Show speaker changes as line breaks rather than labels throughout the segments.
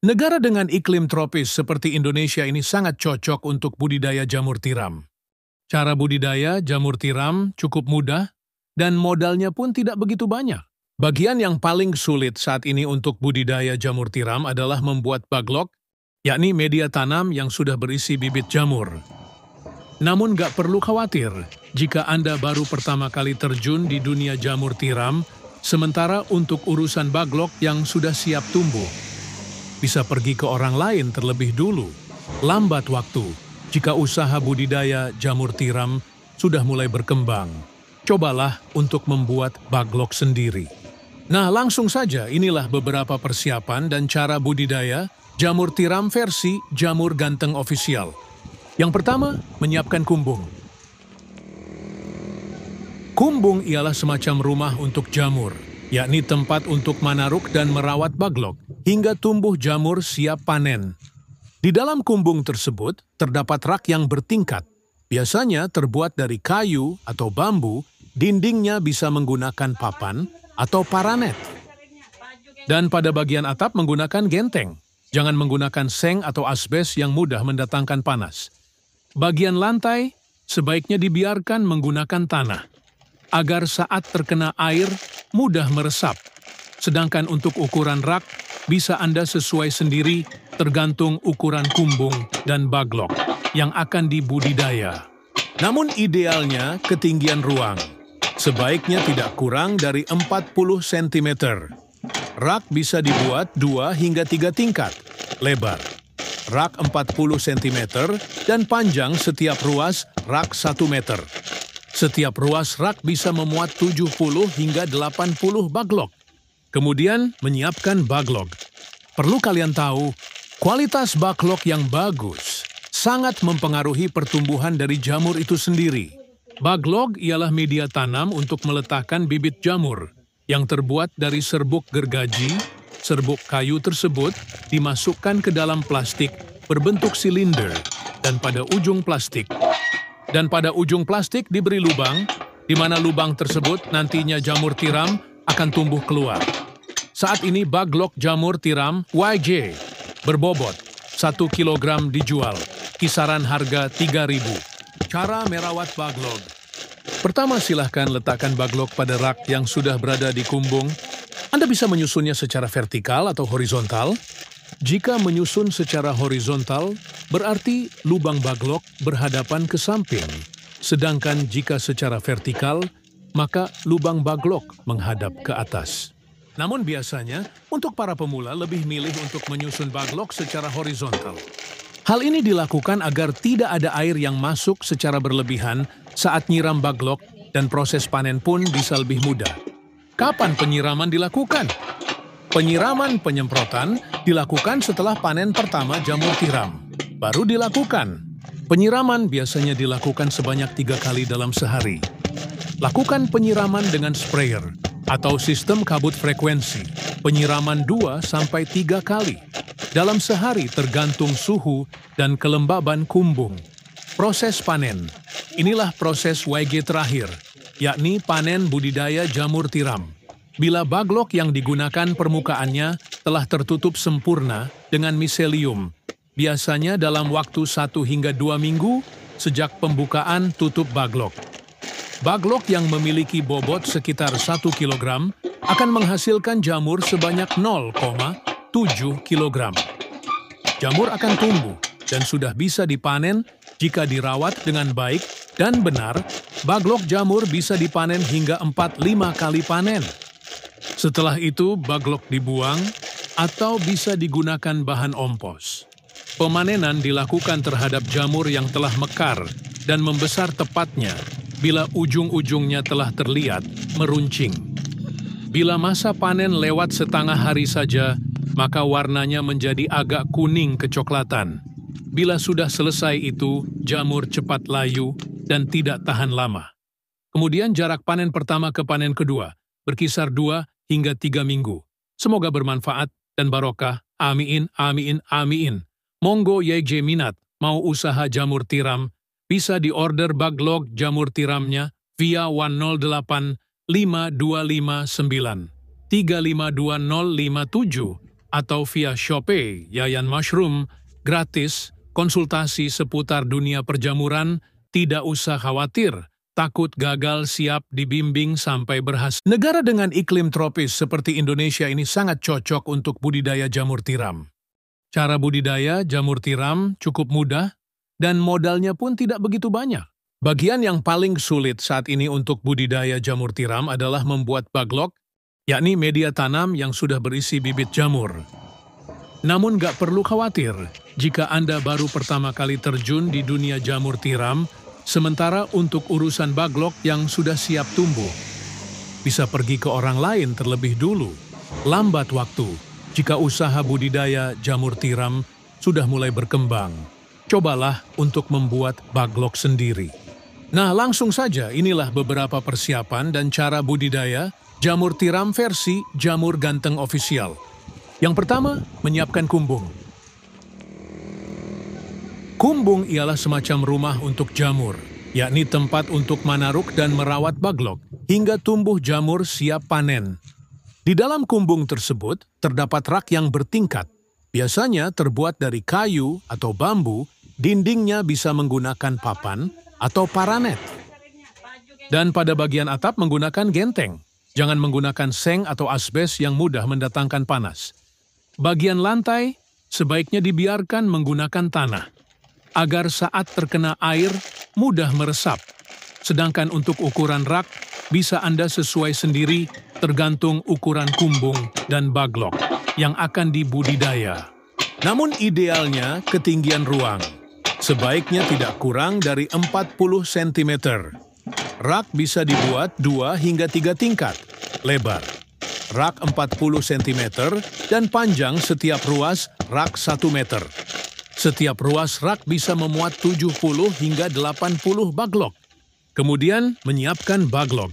Negara dengan iklim tropis seperti Indonesia ini sangat cocok untuk budidaya jamur tiram. Cara budidaya jamur tiram cukup mudah dan modalnya pun tidak begitu banyak. Bagian yang paling sulit saat ini untuk budidaya jamur tiram adalah membuat baglok, yakni media tanam yang sudah berisi bibit jamur. Namun nggak perlu khawatir jika Anda baru pertama kali terjun di dunia jamur tiram, sementara untuk urusan baglok yang sudah siap tumbuh, bisa pergi ke orang lain terlebih dulu. Lambat waktu jika usaha budidaya jamur tiram sudah mulai berkembang. Cobalah untuk membuat baglok sendiri. Nah, langsung saja inilah beberapa persiapan dan cara budidaya jamur tiram versi Jamur Ganteng Official. Yang pertama, menyiapkan kumbung. Kumbung ialah semacam rumah untuk jamur, yakni tempat untuk manaruk dan merawat baglok hingga tumbuh jamur siap panen. Di dalam kumbung tersebut terdapat rak yang bertingkat, biasanya terbuat dari kayu atau bambu, dindingnya bisa menggunakan papan atau paranet. Dan pada bagian atap menggunakan genteng, jangan menggunakan seng atau asbes yang mudah mendatangkan panas. Bagian lantai sebaiknya dibiarkan menggunakan tanah, agar saat terkena air mudah meresap. Sedangkan untuk ukuran rak, bisa Anda sesuai sendiri tergantung ukuran kumbung dan baglok yang akan dibudidaya. Namun idealnya ketinggian ruang sebaiknya tidak kurang dari 40 cm. Rak bisa dibuat 2 hingga 3 tingkat lebar. Rak 40 cm dan panjang setiap ruas rak 1 meter. Setiap ruas rak bisa memuat 70 hingga 80 baglok. Kemudian menyiapkan baglok. Perlu kalian tahu, kualitas baglok yang bagus sangat mempengaruhi pertumbuhan dari jamur itu sendiri. Baglok ialah media tanam untuk meletakkan bibit jamur yang terbuat dari serbuk gergaji. Serbuk kayu tersebut dimasukkan ke dalam plastik berbentuk silinder dan pada ujung plastik diberi lubang, di mana lubang tersebut nantinya jamur tiram akan tumbuh keluar. Saat ini baglok jamur tiram YJ berbobot 1 kg dijual, kisaran harga 3.000. Cara merawat baglok. Pertama, silahkan letakkan baglok pada rak yang sudah berada di kumbung. Anda bisa menyusunnya secara vertikal atau horizontal. Jika menyusun secara horizontal, berarti lubang baglok berhadapan ke samping. Sedangkan jika secara vertikal, maka lubang baglok menghadap ke atas. Namun biasanya, untuk para pemula lebih milih untuk menyusun baglok secara horizontal. Hal ini dilakukan agar tidak ada air yang masuk secara berlebihan saat nyiram baglok dan proses panen pun bisa lebih mudah. Kapan penyiraman dilakukan? Penyiraman penyemprotan dilakukan setelah panen pertama jamur tiram. Baru dilakukan. Penyiraman biasanya dilakukan sebanyak 3 kali dalam sehari. Lakukan penyiraman dengan sprayer atau sistem kabut frekuensi. Penyiraman 2-3 kali dalam sehari tergantung suhu dan kelembaban kumbung. Proses panen. Inilah proses YG terakhir, yakni panen budidaya jamur tiram. Bila baglok yang digunakan permukaannya telah tertutup sempurna dengan miselium, biasanya dalam waktu 1 hingga 2 minggu sejak pembukaan tutup baglok. Baglok yang memiliki bobot sekitar 1 kg akan menghasilkan jamur sebanyak 0,7 kg. Jamur akan tumbuh dan sudah bisa dipanen jika dirawat dengan baik dan benar. Baglok jamur bisa dipanen hingga 4-5 kali panen. Setelah itu, baglok dibuang atau bisa digunakan bahan ompos. Pemanenan dilakukan terhadap jamur yang telah mekar dan membesar tepatnya bila ujung-ujungnya telah terlihat meruncing. Bila masa panen lewat setengah hari saja, maka warnanya menjadi agak kuning kecoklatan. Bila sudah selesai itu, jamur cepat layu dan tidak tahan lama. Kemudian jarak panen pertama ke panen kedua berkisar 2 hingga 3 minggu. Semoga bermanfaat dan barokah. Amin, amin, amin. Monggo YJ minat mau usaha jamur tiram, bisa diorder baglok jamur tiramnya via 108 5259 352057 atau via Shopee, Yayan Mushroom, gratis, konsultasi seputar dunia perjamuran, tidak usah khawatir, takut gagal siap dibimbing sampai berhasil. Negara dengan iklim tropis seperti Indonesia ini sangat cocok untuk budidaya jamur tiram. Cara budidaya jamur tiram cukup mudah dan modalnya pun tidak begitu banyak. Bagian yang paling sulit saat ini untuk budidaya jamur tiram adalah membuat baglok, yakni media tanam yang sudah berisi bibit jamur. Namun gak perlu khawatir jika Anda baru pertama kali terjun di dunia jamur tiram, sementara untuk urusan baglok yang sudah siap tumbuh, bisa pergi ke orang lain terlebih dulu. Lambat waktu jika usaha budidaya jamur tiram sudah mulai berkembang. Cobalah untuk membuat baglok sendiri. Nah, langsung saja inilah beberapa persiapan dan cara budidaya jamur tiram versi Jamur Ganteng Official. Yang pertama, menyiapkan kumbung. Kumbung ialah semacam rumah untuk jamur, yakni tempat untuk manaruk dan merawat baglok, hingga tumbuh jamur siap panen. Di dalam kumbung tersebut, terdapat rak yang bertingkat. Biasanya terbuat dari kayu atau bambu, dindingnya bisa menggunakan papan atau paranet. Dan pada bagian atap menggunakan genteng. Jangan menggunakan seng atau asbes yang mudah mendatangkan panas. Bagian lantai sebaiknya dibiarkan menggunakan tanah, agar saat terkena air mudah meresap. Sedangkan untuk ukuran rak, bisa Anda sesuai sendiri tergantung ukuran kumbung dan baglok yang akan dibudidaya. Namun idealnya ketinggian ruang sebaiknya tidak kurang dari 40 cm. Rak bisa dibuat 2 hingga 3 tingkat, lebar. Rak 40 cm dan panjang setiap ruas rak 1 meter. Setiap ruas rak bisa memuat 70 hingga 80 baglok. Kemudian menyiapkan baglok.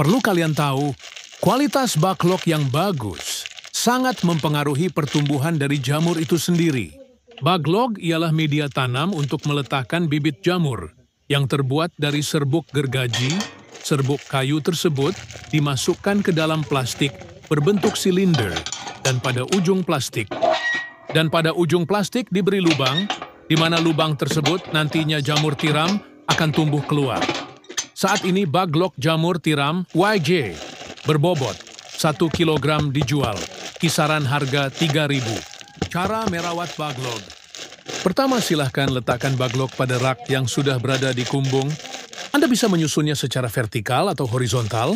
Perlu kalian tahu, kualitas baglok yang bagus sangat mempengaruhi pertumbuhan dari jamur itu sendiri. Baglok ialah media tanam untuk meletakkan bibit jamur yang terbuat dari serbuk gergaji. Serbuk kayu tersebut dimasukkan ke dalam plastik berbentuk silinder dan pada ujung plastik diberi lubang, di mana lubang tersebut nantinya jamur tiram akan tumbuh keluar. Saat ini baglok jamur tiram YJ berbobot 1 kg dijual, kisaran harga 3.000. Cara merawat baglok. Pertama, silahkan letakkan baglok pada rak yang sudah berada di kumbung. Anda bisa menyusunnya secara vertikal atau horizontal.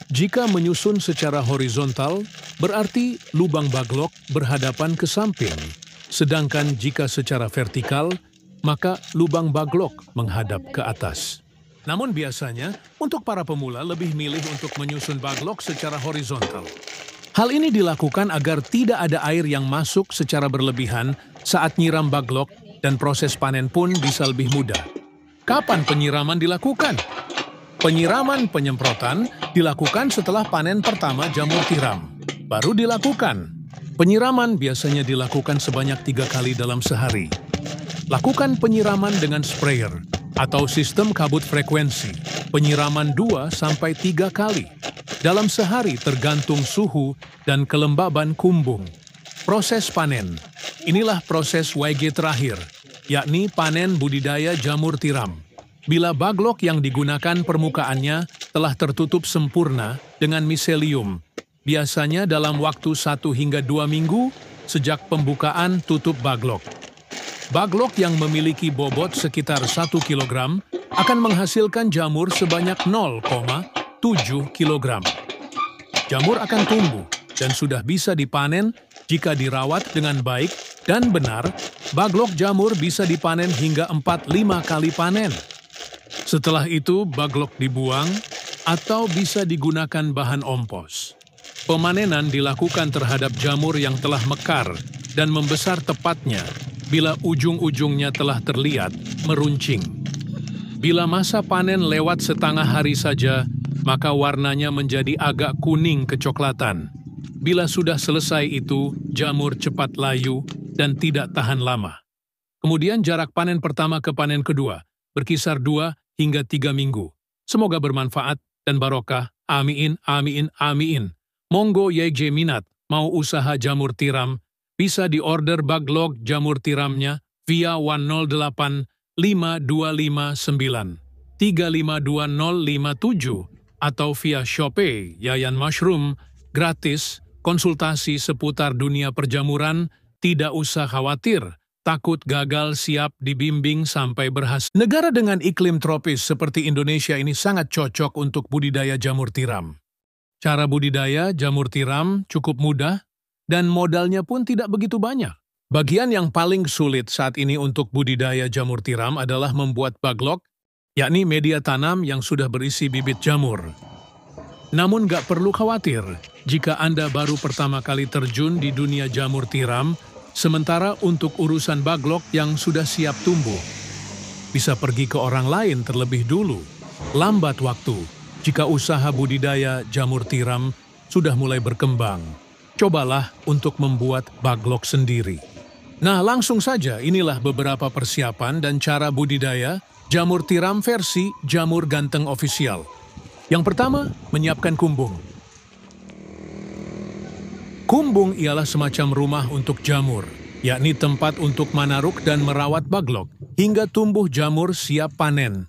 Jika menyusun secara horizontal, berarti lubang baglok berhadapan ke samping. Sedangkan jika secara vertikal, maka lubang baglok menghadap ke atas. Namun biasanya, untuk para pemula lebih milih untuk menyusun baglok secara horizontal. Hal ini dilakukan agar tidak ada air yang masuk secara berlebihan saat nyiram baglok dan proses panen pun bisa lebih mudah. Kapan penyiraman dilakukan? Penyiraman penyemprotan dilakukan setelah panen pertama jamur tiram. Baru dilakukan. Penyiraman biasanya dilakukan sebanyak 3 kali dalam sehari. Lakukan penyiraman dengan sprayer atau sistem kabut frekuensi. Penyiraman 2-3 kali dalam sehari tergantung suhu dan kelembaban kumbung. Proses panen. Inilah proses YG terakhir, yakni panen budidaya jamur tiram. Bila baglok yang digunakan permukaannya telah tertutup sempurna dengan miselium, biasanya dalam waktu 1 hingga 2 minggu sejak pembukaan tutup baglok. Baglok yang memiliki bobot sekitar 1 kg akan menghasilkan jamur sebanyak 0,7 kg. Jamur akan tumbuh dan sudah bisa dipanen jika dirawat dengan baik dan benar. Baglok jamur bisa dipanen hingga 4-5 kali panen. Setelah itu baglok dibuang atau bisa digunakan bahan ompos. Pemanenan dilakukan terhadap jamur yang telah mekar dan membesar tepatnya bila ujung-ujungnya telah terlihat meruncing. Bila masa panen lewat setengah hari saja, maka warnanya menjadi agak kuning kecoklatan. Bila sudah selesai itu, jamur cepat layu dan tidak tahan lama. Kemudian jarak panen pertama ke panen kedua berkisar 2 hingga 3 minggu. Semoga bermanfaat dan barokah. Amin, amin, amin. Monggo YJ minat mau usaha jamur tiram, bisa diorder Baglok jamur tiramnya via 108 5259 352057 atau via Shopee Yayan Mushroom, gratis, konsultasi seputar dunia perjamuran, tidak usah khawatir, takut gagal siap dibimbing sampai berhasil. Negara dengan iklim tropis seperti Indonesia ini sangat cocok untuk budidaya jamur tiram. Cara budidaya jamur tiram cukup mudah dan modalnya pun tidak begitu banyak. Bagian yang paling sulit saat ini untuk budidaya jamur tiram adalah membuat baglok, yakni media tanam yang sudah berisi bibit jamur. Namun gak perlu khawatir jika Anda baru pertama kali terjun di dunia jamur tiram, sementara untuk urusan baglok yang sudah siap tumbuh, bisa pergi ke orang lain terlebih dulu. Lambat waktu jika usaha budidaya jamur tiram sudah mulai berkembang. Cobalah untuk membuat baglok sendiri. Nah, langsung saja inilah beberapa persiapan dan cara budidaya jamur tiram versi Jamur Ganteng Official. Yang pertama, menyiapkan kumbung. Kumbung ialah semacam rumah untuk jamur, yakni tempat untuk manaruk dan merawat baglok hingga tumbuh jamur siap panen.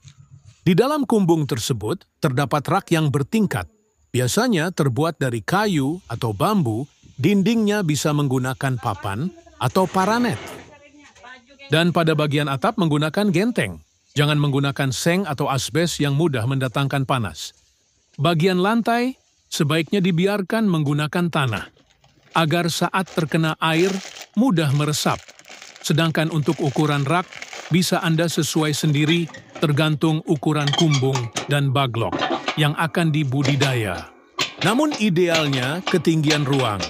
Di dalam kumbung tersebut terdapat rak yang bertingkat, biasanya terbuat dari kayu atau bambu, dindingnya bisa menggunakan papan atau paranet. Dan pada bagian atap menggunakan genteng, jangan menggunakan seng atau asbes yang mudah mendatangkan panas. Bagian lantai sebaiknya dibiarkan menggunakan tanah, agar saat terkena air mudah meresap. Sedangkan untuk ukuran rak, bisa Anda sesuai sendiri tergantung ukuran kumbung dan baglok yang akan dibudidaya. Namun idealnya ketinggian ruang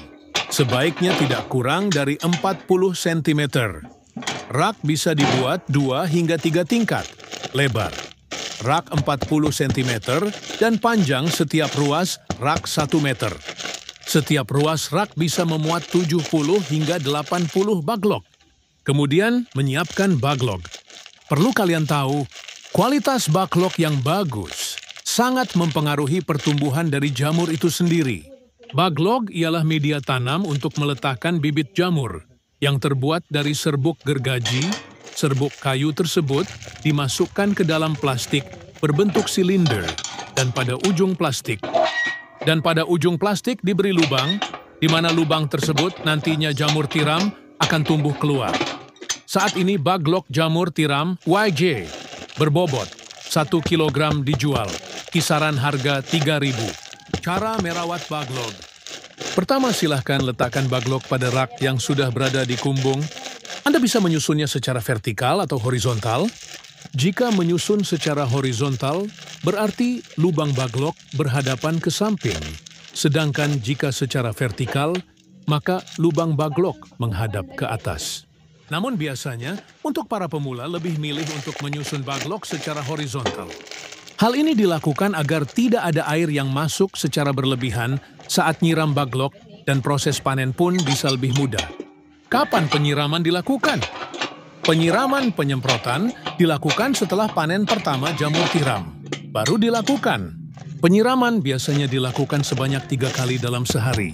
sebaiknya tidak kurang dari 40 cm. Rak bisa dibuat 2 hingga 3 tingkat lebar. Rak 40 cm dan panjang setiap ruas rak 1 meter. Setiap ruas rak bisa memuat 70 hingga 80 baglok. Kemudian menyiapkan baglok. Perlu kalian tahu, kualitas baglok yang bagus sangat mempengaruhi pertumbuhan dari jamur itu sendiri. Baglok ialah media tanam untuk meletakkan bibit jamur yang terbuat dari serbuk gergaji. Serbuk kayu tersebut dimasukkan ke dalam plastik berbentuk silinder dan pada ujung plastik diberi lubang, di mana lubang tersebut nantinya jamur tiram akan tumbuh keluar. Saat ini baglok jamur tiram YJ berbobot 1 kg dijual, kisaran harga 3.000. Cara merawat baglok. Pertama, silahkan letakkan baglok pada rak yang sudah berada di kumbung. Anda bisa menyusunnya secara vertikal atau horizontal. Jika menyusun secara horizontal, berarti lubang baglok berhadapan ke samping. Sedangkan jika secara vertikal, maka lubang baglok menghadap ke atas. Namun biasanya, untuk para pemula lebih milih untuk menyusun baglok secara horizontal. Hal ini dilakukan agar tidak ada air yang masuk secara berlebihan saat nyiram baglok dan proses panen pun bisa lebih mudah. Kapan penyiraman dilakukan? Penyiraman penyemprotan dilakukan setelah panen pertama jamur tiram. Baru dilakukan. Penyiraman biasanya dilakukan sebanyak 3 kali dalam sehari.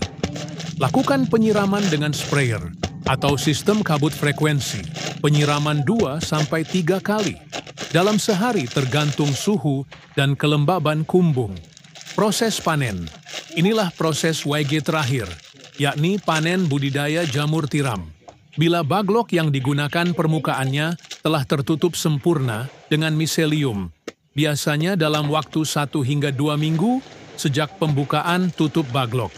Lakukan penyiraman dengan sprayer atau sistem kabut frekuensi, penyiraman 2-3 kali dalam sehari tergantung suhu dan kelembaban kumbung. Proses panen. Inilah proses YG terakhir, yakni panen budidaya jamur tiram. Bila baglok yang digunakan permukaannya telah tertutup sempurna dengan miselium, biasanya dalam waktu 1 hingga 2 minggu sejak pembukaan tutup baglok.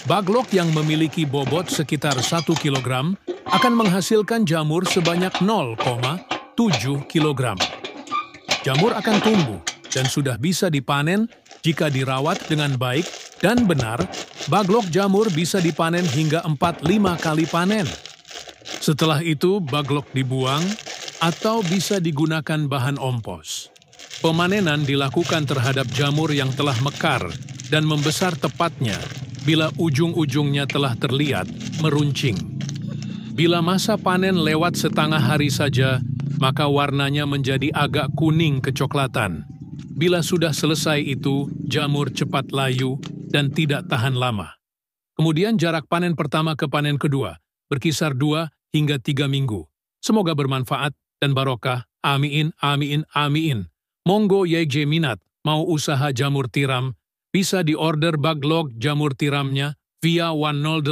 Baglok yang memiliki bobot sekitar 1 kg akan menghasilkan jamur sebanyak 0,7 kg. Jamur akan tumbuh dan sudah bisa dipanen jika dirawat dengan baik dan benar. Baglok jamur bisa dipanen hingga 4-5 kali panen. Setelah itu baglok dibuang atau bisa digunakan bahan ompos. Pemanenan dilakukan terhadap jamur yang telah mekar dan membesar tepatnya bila ujung-ujungnya telah terlihat meruncing. Bila masa panen lewat setengah hari saja, maka warnanya menjadi agak kuning kecoklatan. Bila sudah selesai itu, jamur cepat layu dan tidak tahan lama. Kemudian jarak panen pertama ke panen kedua berkisar 2 hingga 3 minggu. Semoga bermanfaat dan barokah. Amin, amin, amin. Monggo YJ minat mau usaha jamur tiram, bisa diorder Baglok jamur tiramnya via 108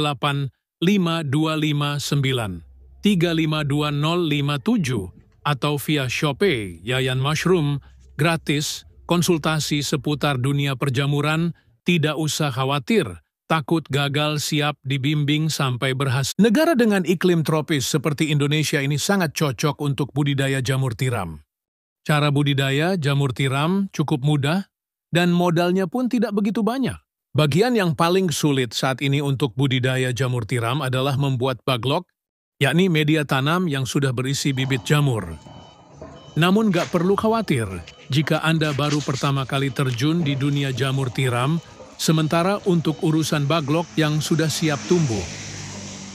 5259 352057 atau via Shopee Yayan Mushroom, gratis, konsultasi seputar dunia perjamuran, tidak usah khawatir, takut gagal siap dibimbing sampai berhasil. Negara dengan iklim tropis seperti Indonesia ini sangat cocok untuk budidaya jamur tiram. Cara budidaya jamur tiram cukup mudah dan modalnya pun tidak begitu banyak. Bagian yang paling sulit saat ini untuk budidaya jamur tiram adalah membuat baglok, yakni media tanam yang sudah berisi bibit jamur. Namun gak perlu khawatir jika Anda baru pertama kali terjun di dunia jamur tiram, sementara untuk urusan baglok yang sudah siap tumbuh,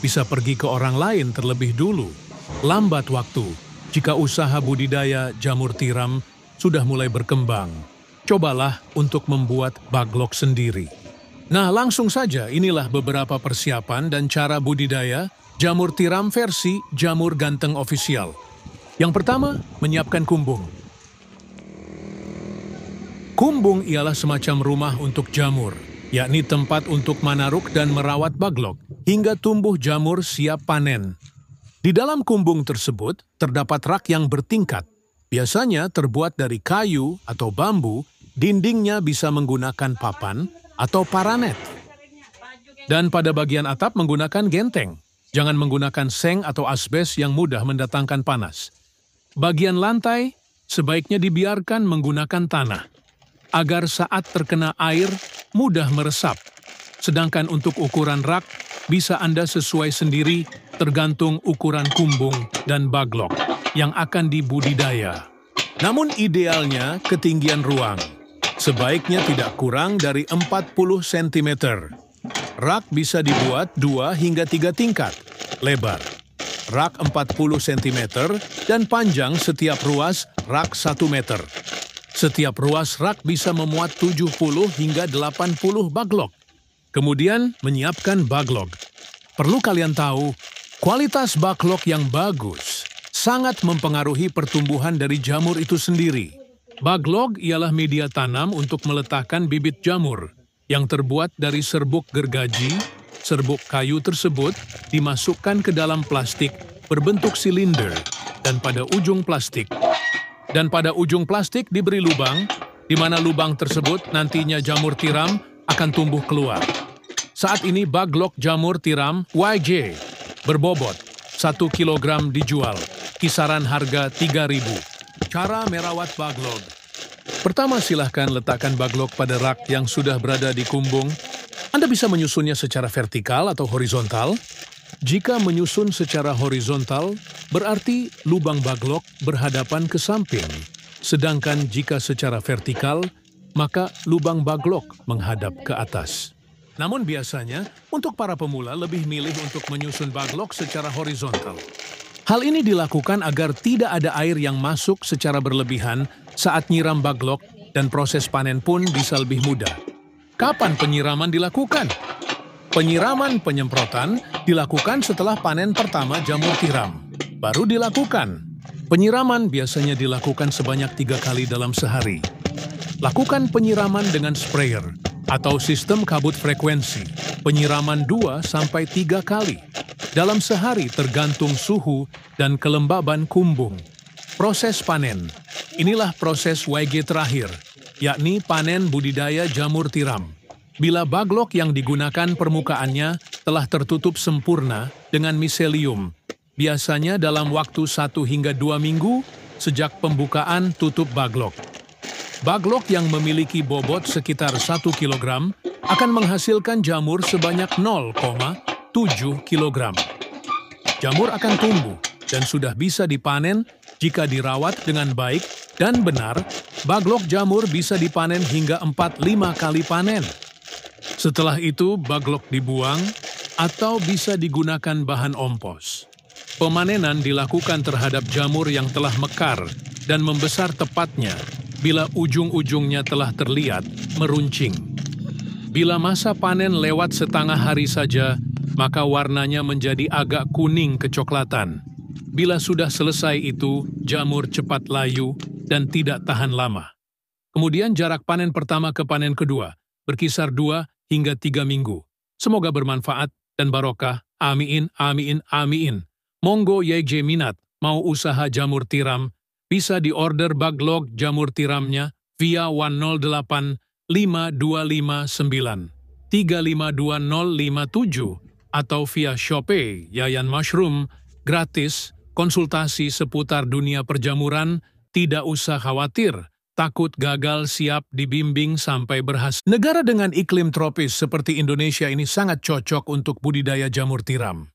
bisa pergi ke orang lain terlebih dulu. Lambat waktu jika usaha budidaya jamur tiram sudah mulai berkembang. Cobalah untuk membuat baglok sendiri. Nah, langsung saja inilah beberapa persiapan dan cara budidaya jamur tiram versi Jamur Ganteng Official. Yang pertama, menyiapkan kumbung. Kumbung ialah semacam rumah untuk jamur, yakni tempat untuk manaruk dan merawat baglok hingga tumbuh jamur siap panen. Di dalam kumbung tersebut terdapat rak yang bertingkat, biasanya terbuat dari kayu atau bambu, dindingnya bisa menggunakan papan atau paranet. Dan pada bagian atap menggunakan genteng, jangan menggunakan seng atau asbes yang mudah mendatangkan panas. Bagian lantai sebaiknya dibiarkan menggunakan tanah, agar saat terkena air mudah meresap. Sedangkan untuk ukuran rak, bisa Anda sesuai sendiri tergantung ukuran kumbung dan baglok yang akan dibudidaya. Namun idealnya ketinggian ruang sebaiknya tidak kurang dari 40 cm. Rak bisa dibuat 2 hingga 3 tingkat, lebar rak 40 cm dan panjang setiap ruas rak 1 meter. Setiap ruas rak bisa memuat 70 hingga 80 baglok. Kemudian menyiapkan baglok. Perlu kalian tahu, kualitas baglok yang bagus sangat mempengaruhi pertumbuhan dari jamur itu sendiri. Baglok ialah media tanam untuk meletakkan bibit jamur yang terbuat dari serbuk gergaji. Serbuk kayu tersebut dimasukkan ke dalam plastik berbentuk silinder dan pada ujung plastik diberi lubang, di mana lubang tersebut nantinya jamur tiram akan tumbuh keluar. Saat ini baglok jamur tiram YJ berbobot 1 kg dijual, kisaran harga 3.000. Cara merawat baglok. Pertama, silahkan letakkan baglok pada rak yang sudah berada di kumbung. Anda bisa menyusunnya secara vertikal atau horizontal. Jika menyusun secara horizontal, berarti lubang baglok berhadapan ke samping. Sedangkan jika secara vertikal, maka lubang baglok menghadap ke atas. Namun biasanya, untuk para pemula lebih milih untuk menyusun baglok secara horizontal. Hal ini dilakukan agar tidak ada air yang masuk secara berlebihan saat nyiram baglok dan proses panen pun bisa lebih mudah. Kapan penyiraman dilakukan? Penyiraman penyemprotan dilakukan setelah panen pertama jamur tiram. Baru dilakukan. Penyiraman biasanya dilakukan sebanyak 3 kali dalam sehari. Lakukan penyiraman dengan sprayer atau sistem kabut frekuensi. Penyiraman 2-3 kali dalam sehari tergantung suhu dan kelembaban kumbung. Proses panen. Inilah proses YG terakhir, yakni panen budidaya jamur tiram. Bila baglok yang digunakan permukaannya telah tertutup sempurna dengan miselium, biasanya dalam waktu 1 hingga 2 minggu sejak pembukaan tutup baglok. Baglok yang memiliki bobot sekitar 1 kg akan menghasilkan jamur sebanyak 0,7 kg. Jamur akan tumbuh dan sudah bisa dipanen jika dirawat dengan baik dan benar. Baglok jamur bisa dipanen hingga 4-5 kali panen. Setelah itu, baglok dibuang atau bisa digunakan bahan ompos. Pemanenan dilakukan terhadap jamur yang telah mekar dan membesar tepatnya bila ujung-ujungnya telah terlihat meruncing. Bila masa panen lewat setengah hari saja, maka warnanya menjadi agak kuning kecoklatan. Bila sudah selesai itu, jamur cepat layu dan tidak tahan lama. Kemudian jarak panen pertama ke panen kedua, berkisar 2 hingga 3 minggu. Semoga bermanfaat dan barokah. Amin, amin, amin. Monggo YJ minat, mau usaha jamur tiram, bisa diorder baglog jamur tiramnya via 108 5259 352057 atau via Shopee Yayan Mushroom, gratis, konsultasi seputar dunia perjamuran, tidak usah khawatir, takut gagal siap dibimbing sampai berhasil. Negara dengan iklim tropis seperti Indonesia ini sangat cocok untuk budidaya jamur tiram.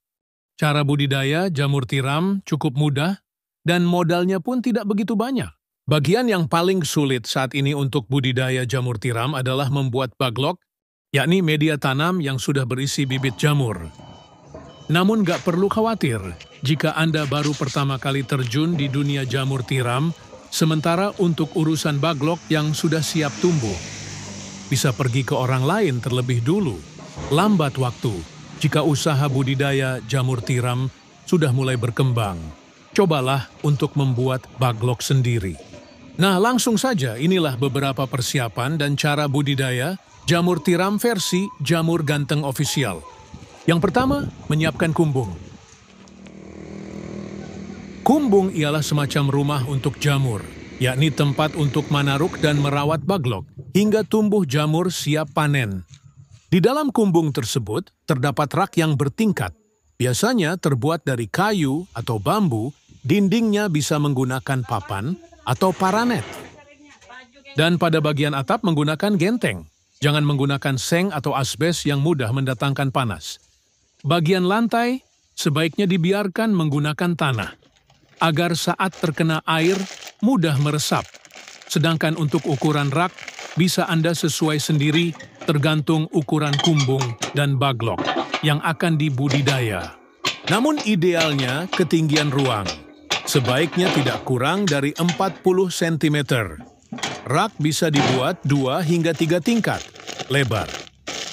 Cara budidaya jamur tiram cukup mudah dan modalnya pun tidak begitu banyak. Bagian yang paling sulit saat ini untuk budidaya jamur tiram adalah membuat baglok, yakni media tanam yang sudah berisi bibit jamur. Namun gak perlu khawatir jika Anda baru pertama kali terjun di dunia jamur tiram, sementara untuk urusan baglok yang sudah siap tumbuh, bisa pergi ke orang lain terlebih dulu. Lambat waktu jika usaha budidaya jamur tiram sudah mulai berkembang. Cobalah untuk membuat baglok sendiri. Nah, langsung saja inilah beberapa persiapan dan cara budidaya jamur tiram versi Jamur Ganteng Official. Yang pertama, menyiapkan kumbung. Kumbung ialah semacam rumah untuk jamur, yakni tempat untuk manaruk dan merawat baglok, hingga tumbuh jamur siap panen. Di dalam kumbung tersebut, terdapat rak yang bertingkat. Biasanya terbuat dari kayu atau bambu, dindingnya bisa menggunakan papan atau paranet. Dan pada bagian atap menggunakan genteng. Jangan menggunakan seng atau asbes yang mudah mendatangkan panas. Bagian lantai sebaiknya dibiarkan menggunakan tanah, agar saat terkena air mudah meresap. Sedangkan untuk ukuran rak, bisa Anda sesuai sendiri tergantung ukuran kumbung dan baglok yang akan dibudidaya. Namun idealnya ketinggian ruang sebaiknya tidak kurang dari 40 cm. Rak bisa dibuat 2 hingga 3 tingkat, lebar.